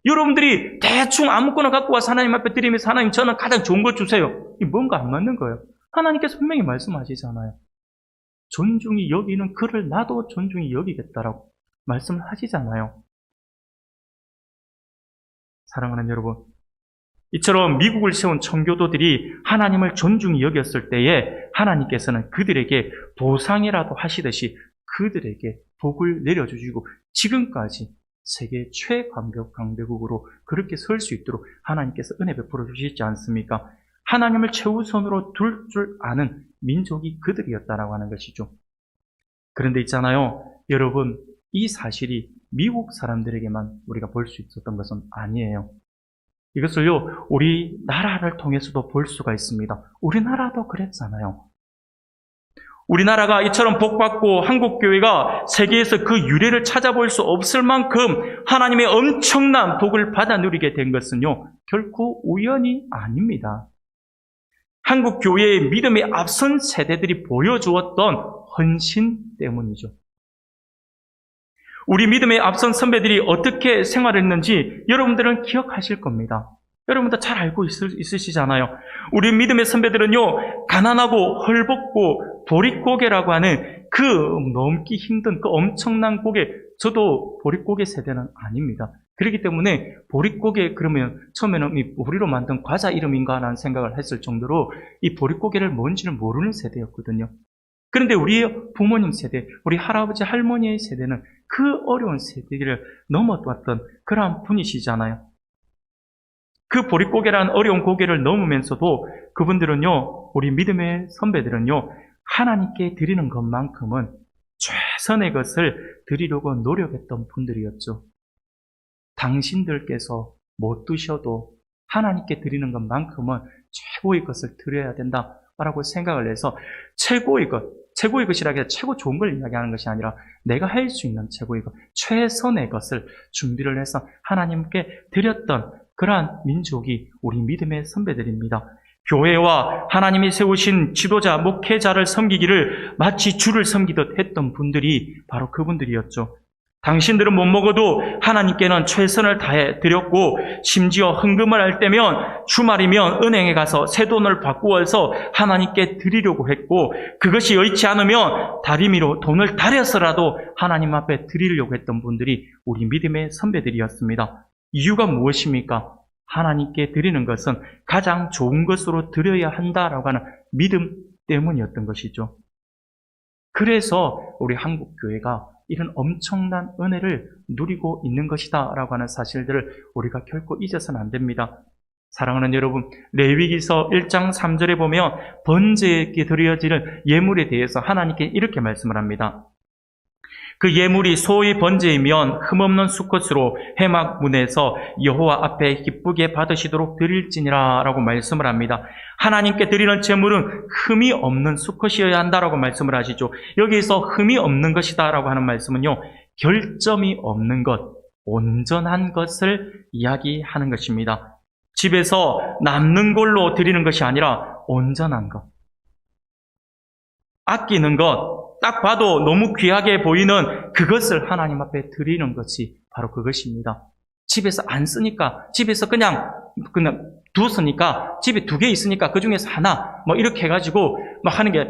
여러분들이 대충 아무거나 갖고 와서 하나님 앞에 드리면서 하나님 저는 가장 좋은 것 주세요. 이게 뭔가 안 맞는 거예요. 하나님께서 분명히 말씀하시잖아요. 존중히 여기는 그를 나도 존중히 여기겠다라고 말씀을 하시잖아요. 사랑하는 여러분, 이처럼 미국을 세운 청교도들이 하나님을 존중히 여겼을 때에 하나님께서는 그들에게 보상이라도 하시듯이 그들에게 복을 내려주시고 지금까지 세계 최강대국 강대국으로 그렇게 설 수 있도록 하나님께서 은혜 베풀어 주시지 않습니까? 하나님을 최우선으로 둘 줄 아는 민족이 그들이었다라고 하는 것이죠. 그런데 있잖아요, 여러분, 이 사실이 미국 사람들에게만 우리가 볼 수 있었던 것은 아니에요. 이것을요, 우리나라를 통해서도 볼 수가 있습니다. 우리나라도 그랬잖아요. 우리나라가 이처럼 복받고 한국교회가 세계에서 그 유래를 찾아볼 수 없을 만큼 하나님의 엄청난 복을 받아 누리게 된 것은요, 결코 우연이 아닙니다. 한국교회의 믿음에 앞선 세대들이 보여주었던 헌신 때문이죠. 우리 믿음의 앞선 선배들이 어떻게 생활했는지 여러분들은 기억하실 겁니다. 여러분도 잘 알고 있으시잖아요. 우리 믿음의 선배들은요, 가난하고 헐벗고 보릿고개라고 하는 그 넘기 힘든 그 엄청난 고개, 저도 보릿고개 세대는 아닙니다. 그렇기 때문에 보릿고개 그러면 처음에는 이 보리로 만든 과자 이름인가 라는 생각을 했을 정도로 이 보릿고개를 뭔지를 모르는 세대였거든요. 그런데 우리 부모님 세대, 우리 할아버지 할머니의 세대는 그 어려운 세대를 넘어왔던 그러한 분이시잖아요. 그 보릿고개라는 어려운 고개를 넘으면서도 그분들은요, 우리 믿음의 선배들은요, 하나님께 드리는 것만큼은 최선의 것을 드리려고 노력했던 분들이었죠. 당신들께서 못 드셔도 하나님께 드리는 것만큼은 최고의 것을 드려야 된다라고 생각을 해서 최고의 것이라고 해서 최고 좋은 걸 이야기하는 것이 아니라 내가 할 수 있는 최고의 것, 최선의 것을 준비를 해서 하나님께 드렸던 그러한 민족이 우리 믿음의 선배들입니다. 교회와 하나님이 세우신 지도자, 목회자를 섬기기를 마치 주를 섬기듯 했던 분들이 바로 그분들이었죠. 당신들은 못 먹어도 하나님께는 최선을 다해 드렸고 심지어 헌금을 할 때면 주말이면 은행에 가서 새 돈을 바꾸어서 하나님께 드리려고 했고 그것이 여의치 않으면 다리미로 돈을 다려서라도 하나님 앞에 드리려고 했던 분들이 우리 믿음의 선배들이었습니다. 이유가 무엇입니까? 하나님께 드리는 것은 가장 좋은 것으로 드려야 한다라고 하는 믿음 때문이었던 것이죠. 그래서 우리 한국교회가 이런 엄청난 은혜를 누리고 있는 것이다 라고 하는 사실들을 우리가 결코 잊어서는 안 됩니다. 사랑하는 여러분, 레위기서 1장 3절에 보면 번제에 드려지는 예물에 대해서 하나님께 이렇게 말씀을 합니다. 그 예물이 소의 번제이면 흠없는 수컷으로 회막문에서 여호와 앞에 기쁘게 받으시도록 드릴지니라 라고 말씀을 합니다. 하나님께 드리는 제물은 흠이 없는 수컷이어야 한다라고 말씀을 하시죠. 여기서 흠이 없는 것이다 라고 하는 말씀은요, 결점이 없는 것, 온전한 것을 이야기하는 것입니다. 집에서 남는 걸로 드리는 것이 아니라 온전한 것, 아끼는 것, 딱 봐도 너무 귀하게 보이는 그것을 하나님 앞에 드리는 것이 바로 그것입니다. 집에서 안 쓰니까, 집에서 그냥 두었으니까, 집에 2개 있으니까 그 중에서 하나, 이렇게 해가지고, 하는 게,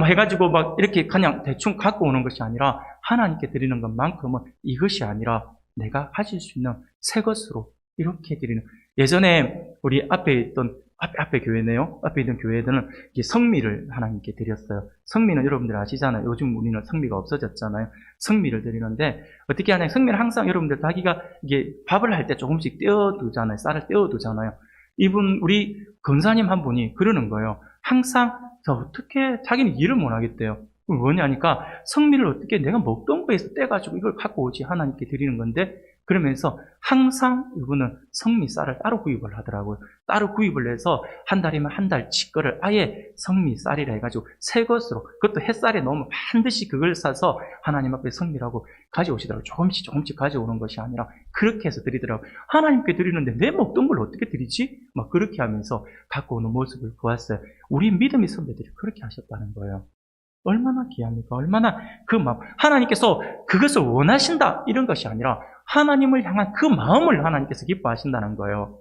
해가지고 이렇게 그냥 대충 갖고 오는 것이 아니라, 하나님께 드리는 것만큼은 이것이 아니라, 내가 가질 수 있는 새 것으로 이렇게 드리는. 예전에 우리 앞에 있던 앞에 교회네요. 앞에 있는 교회들은 이게 성미를 하나님께 드렸어요. 성미는 여러분들 아시잖아요. 요즘 우리는 성미가 없어졌잖아요. 성미를 드리는데 어떻게 하냐? 성미는 항상 여러분들 자기가 이게 밥을 할 때 조금씩 떼어두잖아요. 쌀을 떼어두잖아요. 우리 권사님 한 분이 그러는 거예요. 항상 어떻게 자기는 일을 못 하겠대요. 뭐냐니까 성미를 어떻게 내가 먹던 거에서 떼가지고 이걸 갖고 오지 하나님께 드리는 건데 그러면서 항상 이분은 성미 쌀을 따로 구입을 하더라고요. 따로 구입을 해서 한 달이면 한 달치 거를 아예 성미 쌀이라 해가지고 새 것으로 그것도 햇살에 넣으면 반드시 그걸 사서 하나님 앞에 성미라고 가져오시더라고요. 조금씩 조금씩 가져오는 것이 아니라 그렇게 해서 드리더라고요. 하나님께 드리는데 내 먹던 걸 어떻게 드리지? 막 그렇게 하면서 갖고 오는 모습을 보았어요. 우리 믿음의 선배들이 그렇게 하셨다는 거예요. 얼마나 귀합니까? 얼마나 그 마음, 하나님께서 그것을 원하신다 이런 것이 아니라 하나님을 향한 그 마음을 하나님께서 기뻐하신다는 거예요.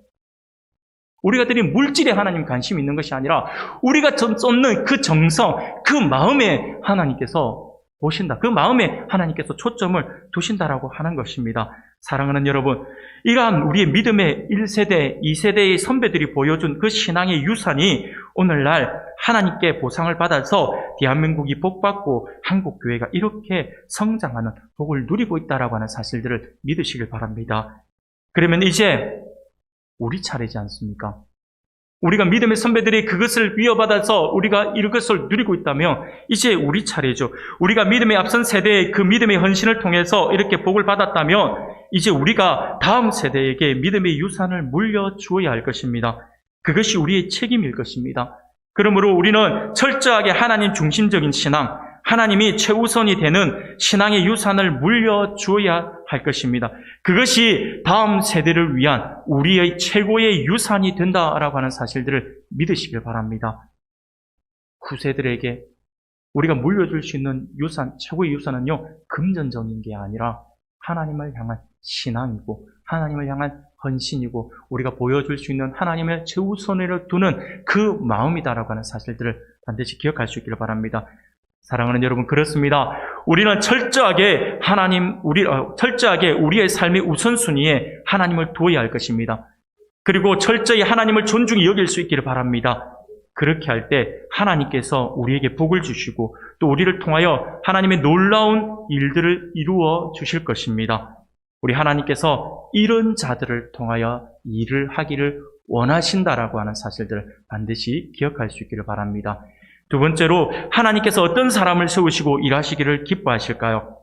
우리가 드린 물질에 하나님 관심이 있는 것이 아니라 우리가 쏟는 그 정성, 그 마음에 하나님께서 보신다. 그 마음에 하나님께서 초점을 두신다라고 하는 것입니다. 사랑하는 여러분, 이러한 우리의 믿음의 1세대, 2세대의 선배들이 보여준 그 신앙의 유산이 오늘날 하나님께 보상을 받아서 대한민국이 복받고 한국교회가 이렇게 성장하는 복을 누리고 있다라고 하는 사실들을 믿으시길 바랍니다. 그러면 이제 우리 차례지 않습니까? 우리가 믿음의 선배들이 그것을 위협받아서 우리가 이것을 누리고 있다면 이제 우리 차례죠. 우리가 믿음의 앞선 세대의 그 믿음의 헌신을 통해서 이렇게 복을 받았다면 이제 우리가 다음 세대에게 믿음의 유산을 물려주어야 할 것입니다. 그것이 우리의 책임일 것입니다. 그러므로 우리는 철저하게 하나님 중심적인 신앙, 하나님이 최우선이 되는 신앙의 유산을 물려주어야 할 것입니다. 그것이 다음 세대를 위한 우리의 최고의 유산이 된다라고 하는 사실들을 믿으시길 바랍니다. 후세들에게 우리가 물려줄 수 있는 유산, 최고의 유산은요, 금전적인 게 아니라 하나님을 향한 신앙이고 하나님을 향한 헌신이고 우리가 보여줄 수 있는 하나님의 최우선으로 두는 그 마음이다라고 하는 사실들을 반드시 기억할 수 있기를 바랍니다. 사랑하는 여러분, 그렇습니다. 우리는 철저하게 철저하게 우리의 삶의 우선순위에 하나님을 두어야 할 것입니다. 그리고 철저히 하나님을 존중히 여길 수 있기를 바랍니다. 그렇게 할 때 하나님께서 우리에게 복을 주시고 또 우리를 통하여 하나님의 놀라운 일들을 이루어 주실 것입니다. 우리 하나님께서 이런 자들을 통하여 일을 하기를 원하신다라고 하는 사실들을 반드시 기억할 수 있기를 바랍니다. 두 번째로 하나님께서 어떤 사람을 세우시고 일하시기를 기뻐하실까요?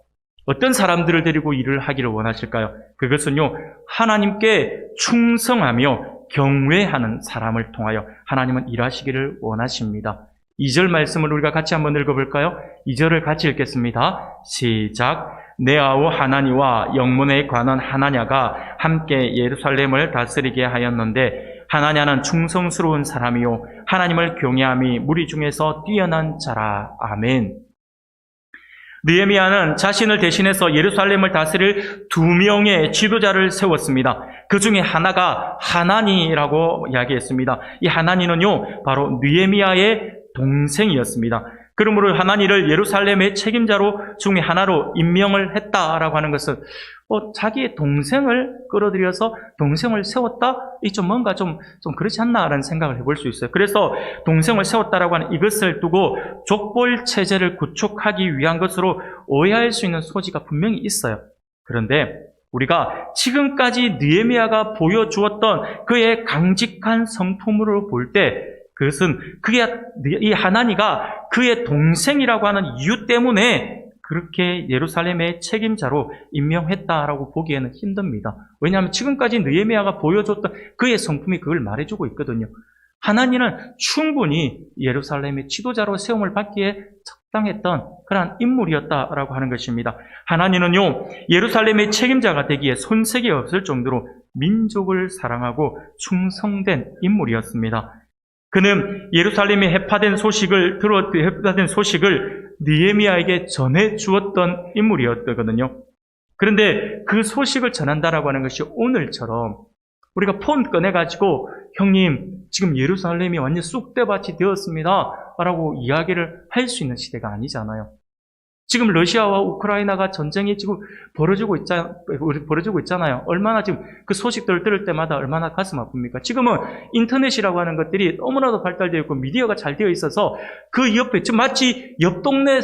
어떤 사람들을 데리고 일을 하기를 원하실까요? 그것은요, 하나님께 충성하며 경외하는 사람을 통하여 하나님은 일하시기를 원하십니다. 2절 말씀을 우리가 같이 한번 읽어볼까요? 2절을 같이 읽겠습니다. 시작. 내 아우 하나니와 영문에 관한 하나냐가 함께 예루살렘을 다스리게 하였는데 하나냐는 충성스러운 사람이요 하나님을 경외함이 무리 중에서 뛰어난 자라. 아멘. 느헤미야는 자신을 대신해서 예루살렘을 다스릴 2명의 지도자를 세웠습니다. 그 중에 하나가 하나니라고 이야기했습니다. 이 하나니는요 바로 느헤미야의 동생이었습니다. 그러므로 하나니를 예루살렘의 책임자로 중에 하나로 임명을 했다라고 하는 것은 자기의 동생을 끌어들여서 동생을 세웠다? 이 좀 뭔가 좀 그렇지 않나라는 생각을 해볼 수 있어요. 그래서 동생을 세웠다라고 하는 이것을 두고 족벌 체제를 구축하기 위한 것으로 오해할 수 있는 소지가 분명히 있어요. 그런데 우리가 지금까지 느헤미야가 보여주었던 그의 강직한 성품으로 볼 때 그것은 이 하나니가 그의 동생이라고 하는 이유 때문에 그렇게 예루살렘의 책임자로 임명했다라고 보기에는 힘듭니다. 왜냐하면 지금까지 느헤미야가 보여줬던 그의 성품이 그걸 말해주고 있거든요. 하나니는 충분히 예루살렘의 지도자로 세움을 받기에 적당했던 그러한 인물이었다라고 하는 것입니다. 하나니는요, 예루살렘의 책임자가 되기에 손색이 없을 정도로 민족을 사랑하고 충성된 인물이었습니다. 그는 예루살렘이 해파된 소식을 느헤미야에게 전해 주었던 인물이었거든요. 그런데 그 소식을 전한다라고 하는 것이 오늘처럼 우리가 폰 꺼내가지고 형님 지금 예루살렘이 완전 쑥대밭이 되었습니다 라고 이야기를 할 수 있는 시대가 아니잖아요. 지금 러시아와 우크라이나가 전쟁이 지금 벌어지고 있잖아요. 얼마나 지금 그 소식들을 들을 때마다 얼마나 가슴 아픕니까? 지금은 인터넷이라고 하는 것들이 너무나도 발달되어 있고 미디어가 잘 되어 있어서 그 옆에 지금 마치 옆 동네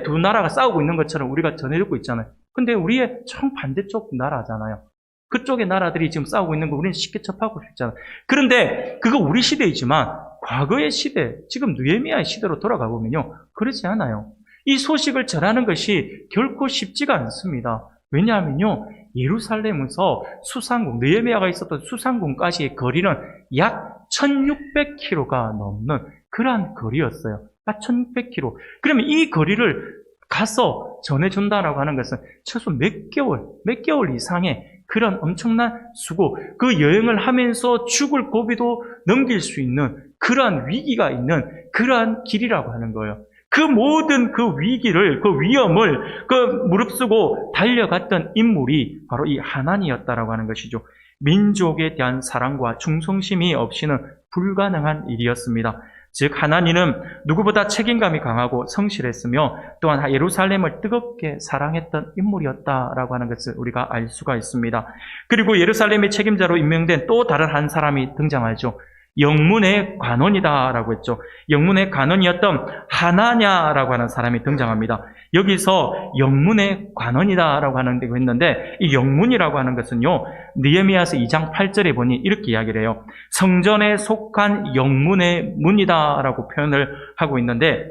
두 나라가 싸우고 있는 것처럼 우리가 전해듣고 있잖아요. 근데 우리의 정반대쪽 나라잖아요. 그쪽의 나라들이 지금 싸우고 있는 거 우리는 쉽게 접하고 싶잖아요. 그런데 그거 우리 시대이지만 과거의 시대, 지금 느헤미야의 시대로 돌아가 보면요. 그렇지 않아요. 이 소식을 전하는 것이 결코 쉽지가 않습니다. 왜냐하면요, 예루살렘에서 수상궁, 느헤미야가 있었던 수상궁까지의 거리는 약 1600km가 넘는 그러한 거리였어요. 약 1600km. 그러면 이 거리를 가서 전해준다라고 하는 것은 최소 몇 개월 이상의 그런 엄청난 수고, 그 여행을 하면서 죽을 고비도 넘길 수 있는 그러한 위기가 있는 그러한 길이라고 하는 거예요. 그 모든 그 위기를, 그 위험을 무릅쓰고 달려갔던 인물이 바로 이 하나니였다라고 하는 것이죠. 민족에 대한 사랑과 충성심이 없이는 불가능한 일이었습니다. 즉 하나님은 누구보다 책임감이 강하고 성실했으며 또한 예루살렘을 뜨겁게 사랑했던 인물이었다라고 하는 것을 우리가 알 수가 있습니다. 그리고 예루살렘의 책임자로 임명된 또 다른 한 사람이 등장하죠. 영문의 관원이다라고 했죠. 영문의 관원이었던 하나냐라고 하는 사람이 등장합니다. 여기서 영문의 관원이다라고 하는 데 했는데 이 영문이라고 하는 것은요. 느헤미야서 2장 8절에 보니 이렇게 이야기를 해요. 성전에 속한 영문의 문이다라고 표현을 하고 있는데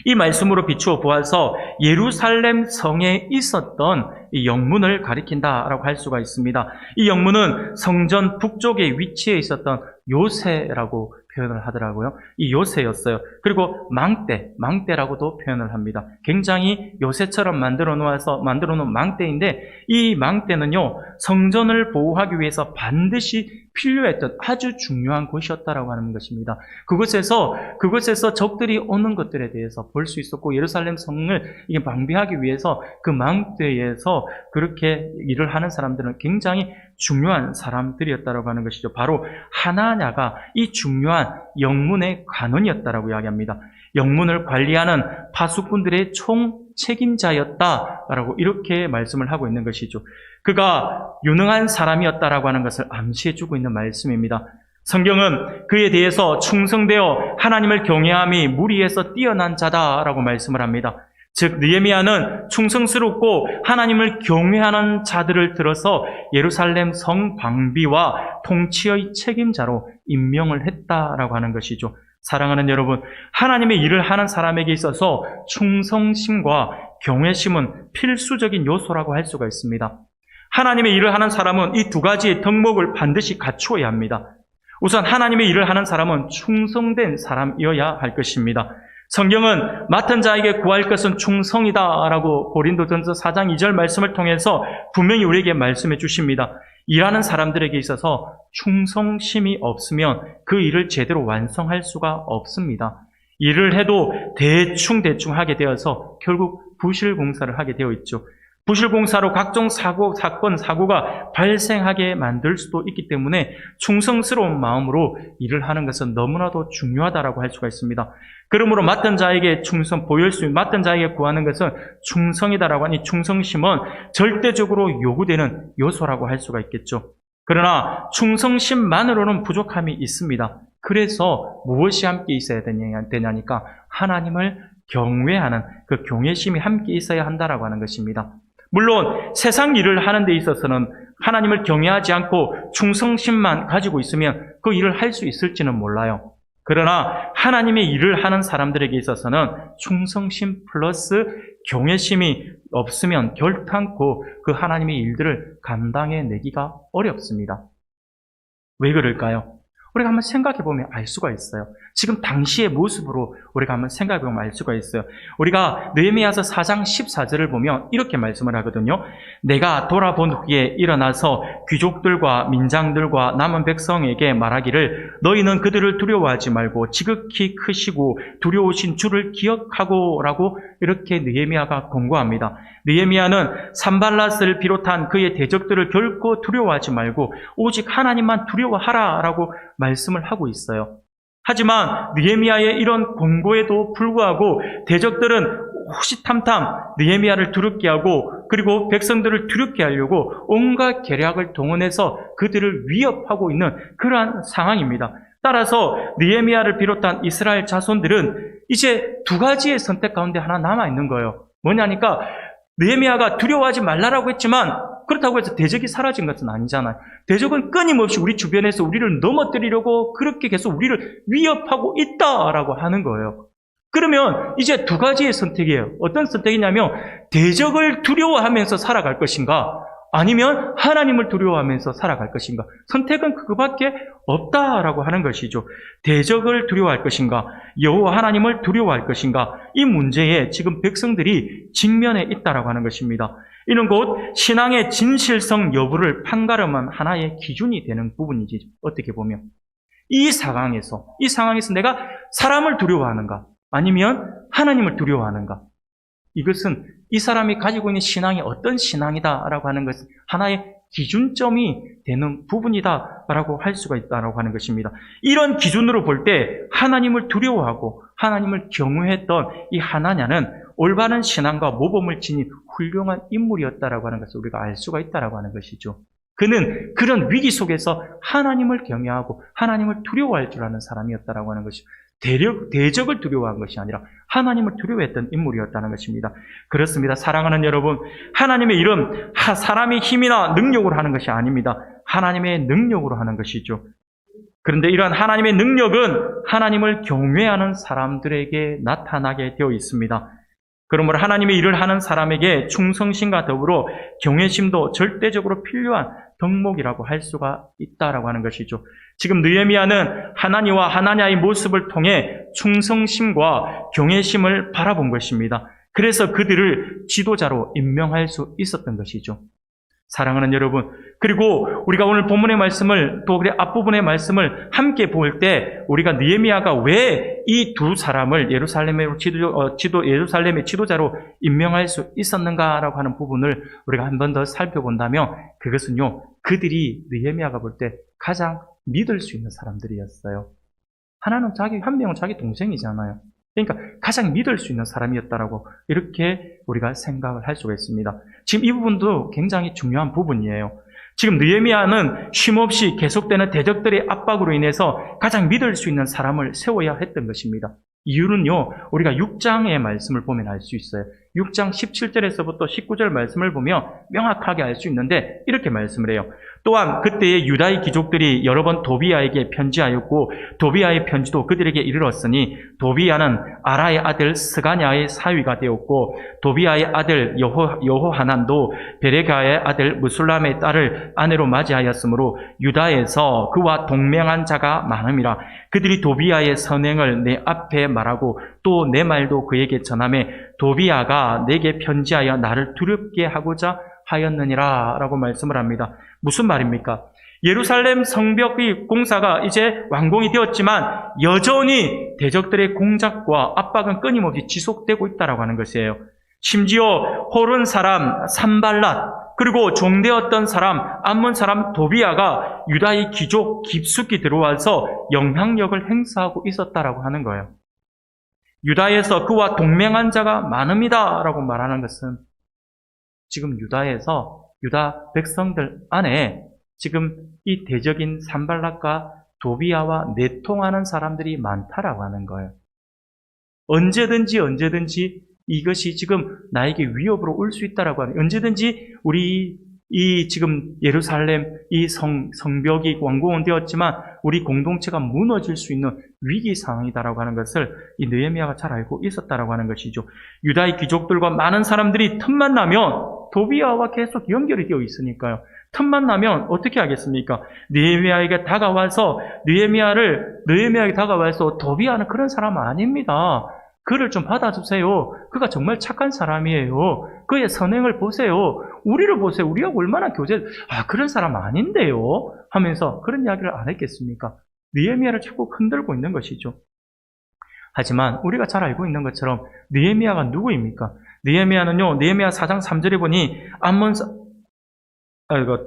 이 말씀으로 비추어 보아서 예루살렘 성에 있었던 이 영문을 가리킨다라고 할 수가 있습니다. 이 영문은 성전 북쪽에 위치해 있었던 요새라고 표현을 하더라고요. 이 요새였어요. 그리고 망대라고도 표현을 합니다. 굉장히 요새처럼 만들어 놓은 망대인데 이 망대는요, 성전을 보호하기 위해서 반드시 필요했던 아주 중요한 곳이었다라고 하는 것입니다. 그곳에서 적들이 오는 것들에 대해서 볼 수 있었고, 예루살렘 성을 이게 방비하기 위해서 그 망대에서 그렇게 일을 하는 사람들은 굉장히 중요한 사람들이었다라고 하는 것이죠. 바로 하나냐가 이 중요한 영문의 관원이었다라고 이야기합니다. 영문을 관리하는 파수꾼들의 총 책임자였다라고 이렇게 말씀을 하고 있는 것이죠. 그가 유능한 사람이었다라고 하는 것을 암시해주고 있는 말씀입니다. 성경은 그에 대해서 충성되어 하나님을 경외함이 무리에서 뛰어난 자다라고 말씀을 합니다. 즉 느헤미야는 충성스럽고 하나님을 경외하는 자들을 들어서 예루살렘 성 방비와 통치의 책임자로 임명을 했다라고 하는 것이죠. 사랑하는 여러분, 하나님의 일을 하는 사람에게 있어서 충성심과 경외심은 필수적인 요소라고 할 수가 있습니다. 하나님의 일을 하는 사람은 이 두 가지의 덕목을 반드시 갖추어야 합니다. 우선 하나님의 일을 하는 사람은 충성된 사람이어야 할 것입니다. 성경은 맡은 자에게 구할 것은 충성이다라고 고린도전서 4장 2절 말씀을 통해서 분명히 우리에게 말씀해 주십니다. 일하는 사람들에게 있어서 충성심이 없으면 그 일을 제대로 완성할 수가 없습니다. 일을 해도 대충 하게 되어서 결국 부실공사를 하게 되어 있죠. 부실공사로 각종 사고가 발생하게 만들 수도 있기 때문에 충성스러운 마음으로 일을 하는 것은 너무나도 중요하다라고 할 수가 있습니다. 그러므로 맡은 자에게 맡은 자에게 구하는 것은 충성이다라고 하니 충성심은 절대적으로 요구되는 요소라고 할 수가 있겠죠. 그러나 충성심만으로는 부족함이 있습니다. 그래서 무엇이 함께 있어야 되냐니까 하나님을 경외하는 그 경외심이 함께 있어야 한다라고 하는 것입니다. 물론 세상 일을 하는 데 있어서는 하나님을 경외하지 않고 충성심만 가지고 있으면 그 일을 할 수 있을지는 몰라요. 그러나 하나님의 일을 하는 사람들에게 있어서는 충성심 플러스 경외심이 없으면 결탄코 그 하나님의 일들을 감당해내기가 어렵습니다. 왜 그럴까요? 우리가 한번 생각해보면 알 수가 있어요. 지금 당시의 모습으로 우리가 한번 생각해보면 알 수가 있어요. 우리가 느헤미야서 4장 14절을 보면 이렇게 말씀을 하거든요. 내가 돌아본 후에 일어나서 귀족들과 민장들과 남은 백성에게 말하기를 너희는 그들을 두려워하지 말고 지극히 크시고 두려우신 주를 기억하고 라고 이렇게 느헤미야가 권고합니다. 느헤미야는 산발랏을 비롯한 그의 대적들을 결코 두려워하지 말고 오직 하나님만 두려워하라 라고 말씀을 하고 있어요. 하지만 느헤미야의 이런 권고에도 불구하고 대적들은 호시탐탐 느헤미야를 두렵게 하고 그리고 백성들을 두렵게 하려고 온갖 계략을 동원해서 그들을 위협하고 있는 그러한 상황입니다. 따라서 느헤미야를 비롯한 이스라엘 자손들은 이제 두 가지의 선택 가운데 하나 남아있는 거예요. 뭐냐니까 느헤미야가 두려워하지 말라라고 했지만 그렇다고 해서 대적이 사라진 것은 아니잖아요. 대적은 끊임없이 우리 주변에서 우리를 넘어뜨리려고 그렇게 계속 우리를 위협하고 있다라고 하는 거예요. 그러면 이제 두 가지의 선택이에요. 어떤 선택이냐면 대적을 두려워하면서 살아갈 것인가 아니면 하나님을 두려워하면서 살아갈 것인가. 선택은 그거밖에 없다라고 하는 것이죠. 대적을 두려워할 것인가 여호와 하나님을 두려워할 것인가. 이 문제에 지금 백성들이 직면해 있다라고 하는 것입니다. 이는 곧 신앙의 진실성 여부를 판가름한 하나의 기준이 되는 부분이지. 어떻게 보면 이 상황에서 내가 사람을 두려워하는가 아니면 하나님을 두려워하는가, 이것은 이 사람이 가지고 있는 신앙이 어떤 신앙이다라고 하는 것은 하나의 기준점이 되는 부분이다라고 할 수가 있다라고 하는 것입니다. 이런 기준으로 볼 때 하나님을 두려워하고 하나님을 경외했던 이 하나냐는 올바른 신앙과 모범을 지닌 훌륭한 인물이었다라고 하는 것을 우리가 알 수가 있다라고 하는 것이죠. 그는 그런 위기 속에서 하나님을 경외하고 하나님을 두려워할 줄 아는 사람이었다라고 하는 것이죠. 대적을 두려워한 것이 아니라 하나님을 두려워했던 인물이었다는 것입니다. 그렇습니다. 사랑하는 여러분, 하나님의 일은 사람의 힘이나 능력으로 하는 것이 아닙니다. 하나님의 능력으로 하는 것이죠. 그런데 이러한 하나님의 능력은 하나님을 경외하는 사람들에게 나타나게 되어 있습니다. 그러므로 하나님의 일을 하는 사람에게 충성심과 더불어 경외심도 절대적으로 필요한 덕목이라고 할 수가 있다라고 하는 것이죠. 지금 느헤미야는 하나님과 하나냐의 모습을 통해 충성심과 경외심을 바라본 것입니다. 그래서 그들을 지도자로 임명할 수 있었던 것이죠. 사랑하는 여러분, 그리고 우리가 오늘 본문의 말씀을 또 그래 앞부분의 말씀을 함께 볼 때 우리가 느헤미야가 왜 이 두 사람을 예루살렘의 지도자로 임명할 수 있었는가라고 하는 부분을 우리가 한 번 더 살펴본다면 그것은요, 그들이 느헤미야가 볼 때 가장 믿을 수 있는 사람들이었어요. 하나는 한 명은 자기 동생이잖아요. 그러니까 가장 믿을 수 있는 사람이었다라고 이렇게 우리가 생각을 할 수가 있습니다. 지금 이 부분도 굉장히 중요한 부분이에요. 지금 느헤미야는 쉼없이 계속되는 대적들의 압박으로 인해서 가장 믿을 수 있는 사람을 세워야 했던 것입니다. 이유는요, 우리가 6장의 말씀을 보면 알 수 있어요. 6장 17절에서부터 19절 말씀을 보면 명확하게 알 수 있는데 이렇게 말씀을 해요. 또한 그때의 유다의 귀족들이 여러 번 도비야에게 편지하였고 도비야의 편지도 그들에게 이르렀으니 도비야는 아라의 아들 스가냐의 사위가 되었고 도비야의 아들 여호하난도 베레가의 아들 무술람의 딸을 아내로 맞이하였으므로 유다에서 그와 동맹한 자가 많음이라. 그들이 도비야의 선행을 내 앞에 말하고 또 내 말도 그에게 전하매 도비야가 내게 편지하여 나를 두렵게 하고자 하였느니라 라고 말씀을 합니다. 무슨 말입니까? 예루살렘 성벽의 공사가 이제 완공이 되었지만 여전히 대적들의 공작과 압박은 끊임없이 지속되고 있다고 하는 것이에요. 심지어 호른 사람 산발랏 그리고 종되었던 사람 암몬 사람 도비야가 유다의 귀족 깊숙이 들어와서 영향력을 행사하고 있었다라고 하는 거예요. 유다에서 그와 동맹한 자가 많음이다 라고 말하는 것은 지금 유다 백성들 안에 지금 이 대적인 산발랏과 도비야와 내통하는 사람들이 많다라고 하는 거예요. 언제든지 이것이 지금 나에게 위협으로 올 수 있다라고 하는, 언제든지 우리 이 지금 예루살렘 이 성벽이 완공은 되었지만 우리 공동체가 무너질 수 있는 위기 상황이다라고 하는 것을 이 느헤미야가 잘 알고 있었다라고 하는 것이죠. 유다의 귀족들과 많은 사람들이 틈만 나면 도비야와 계속 연결이 되어 있으니까요. 틈만 나면 어떻게 하겠습니까? 느헤미야에게 다가와서 도비야는 그런 사람 아닙니다. 그를 좀 받아주세요. 그가 정말 착한 사람이에요. 그의 선행을 보세요. 우리를 보세요. 우리하고 얼마나 그런 사람 아닌데요. 하면서 그런 이야기를 안 했겠습니까? 느헤미야를 자꾸 흔들고 있는 것이죠. 하지만 우리가 잘 알고 있는 것처럼 느헤미야가 누구입니까? 느헤미야는요, 느헤미야 4장 3절에 보니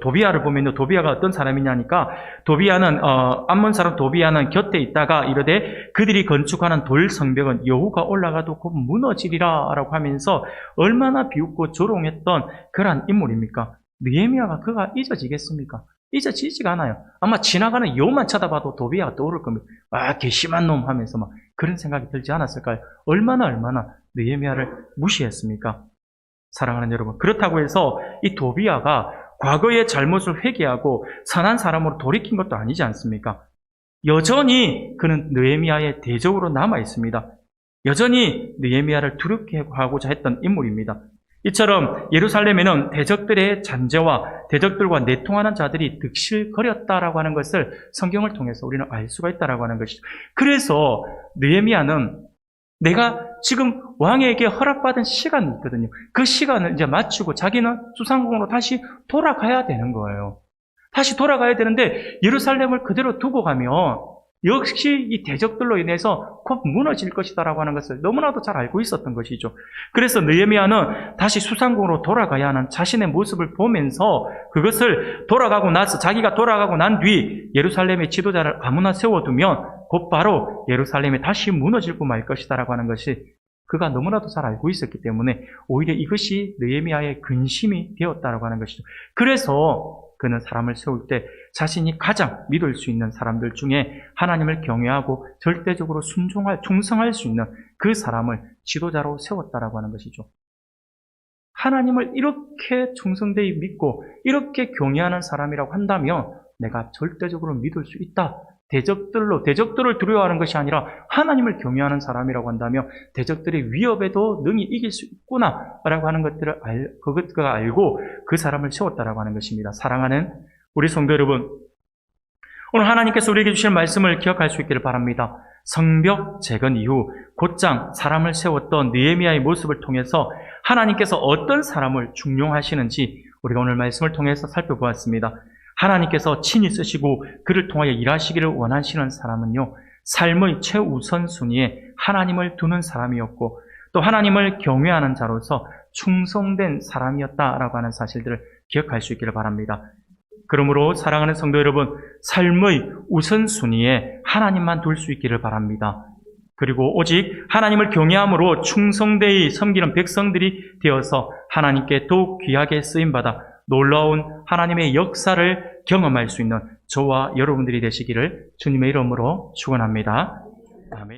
도비아를 보면요, 도비아가 어떤 사람이냐니까, 도비아는, 암몬 사람 도비아는 곁에 있다가 이르되 그들이 건축하는 돌 성벽은 여호가 올라가도 곧 무너지리라 라고 하면서 얼마나 비웃고 조롱했던 그러한 인물입니까? 느헤미야가 그가 잊어지겠습니까? 잊어지지가 않아요. 아마 지나가는 여우만 쳐다봐도 도비아가 떠오를 겁니다. 아, 괘씸한 놈 하면서 막 그런 생각이 들지 않았을까요? 얼마나 느헤미야를 무시했습니까? 사랑하는 여러분, 그렇다고 해서 이 도비아가 과거의 잘못을 회개하고 선한 사람으로 돌이킨 것도 아니지 않습니까? 여전히 그는 느헤미야의 대적으로 남아 있습니다. 여전히 느헤미야를 두렵게 하고자 했던 인물입니다. 이처럼 예루살렘에는 대적들의 잔재와 대적들과 내통하는 자들이 득실거렸다라고 하는 것을 성경을 통해서 우리는 알 수가 있다라고 하는 것이죠. 그래서 느헤미야는 내가 지금 왕에게 허락받은 시간이 있거든요. 그 시간을 이제 마치고 자기는 수상궁으로 다시 돌아가야 되는 거예요. 다시 돌아가야 되는데 예루살렘을 그대로 두고 가면 역시 이 대적들로 인해서 곧 무너질 것이다라고 하는 것을 너무나도 잘 알고 있었던 것이죠. 그래서 느헤미야는 다시 수상궁으로 돌아가야 하는 자신의 모습을 보면서 그것을 자기가 돌아가고 난 뒤 예루살렘의 지도자를 아무나 세워두면 곧바로 예루살렘이 다시 무너지고 말 것이다라고 하는 것이 그가 너무나도 잘 알고 있었기 때문에 오히려 이것이 느헤미야의 근심이 되었다라고 하는 것이죠. 그래서 그는 사람을 세울 때 자신이 가장 믿을 수 있는 사람들 중에 하나님을 경외하고 절대적으로 충성할 수 있는 그 사람을 지도자로 세웠다라고 하는 것이죠. 하나님을 이렇게 충성되이 믿고 이렇게 경외하는 사람이라고 한다면 내가 절대적으로 믿을 수 있다. 대적들을 두려워하는 것이 아니라 하나님을 경외하는 사람이라고 한다면 대적들의 위협에도 능히 이길 수 있구나라고 하는 것들을 그가 알고 그 사람을 세웠다라고 하는 것입니다. 사랑하는 우리 성도 여러분, 오늘 하나님께서 우리에게 주신 말씀을 기억할 수 있기를 바랍니다. 성벽 재건 이후 곧장 사람을 세웠던 느헤미야의 모습을 통해서 하나님께서 어떤 사람을 중용하시는지 우리가 오늘 말씀을 통해서 살펴보았습니다. 하나님께서 친히 쓰시고 그를 통하여 일하시기를 원하시는 사람은요, 삶의 최우선순위에 하나님을 두는 사람이었고 또 하나님을 경외하는 자로서 충성된 사람이었다라고 하는 사실들을 기억할 수 있기를 바랍니다. 그러므로 사랑하는 성도 여러분, 삶의 우선순위에 하나님만 둘 수 있기를 바랍니다. 그리고 오직 하나님을 경외함으로 충성되이 섬기는 백성들이 되어서 하나님께 더욱 귀하게 쓰임받아 놀라운 하나님의 역사를 경험할 수 있는 저와 여러분들이 되시기를 주님의 이름으로 축원합니다.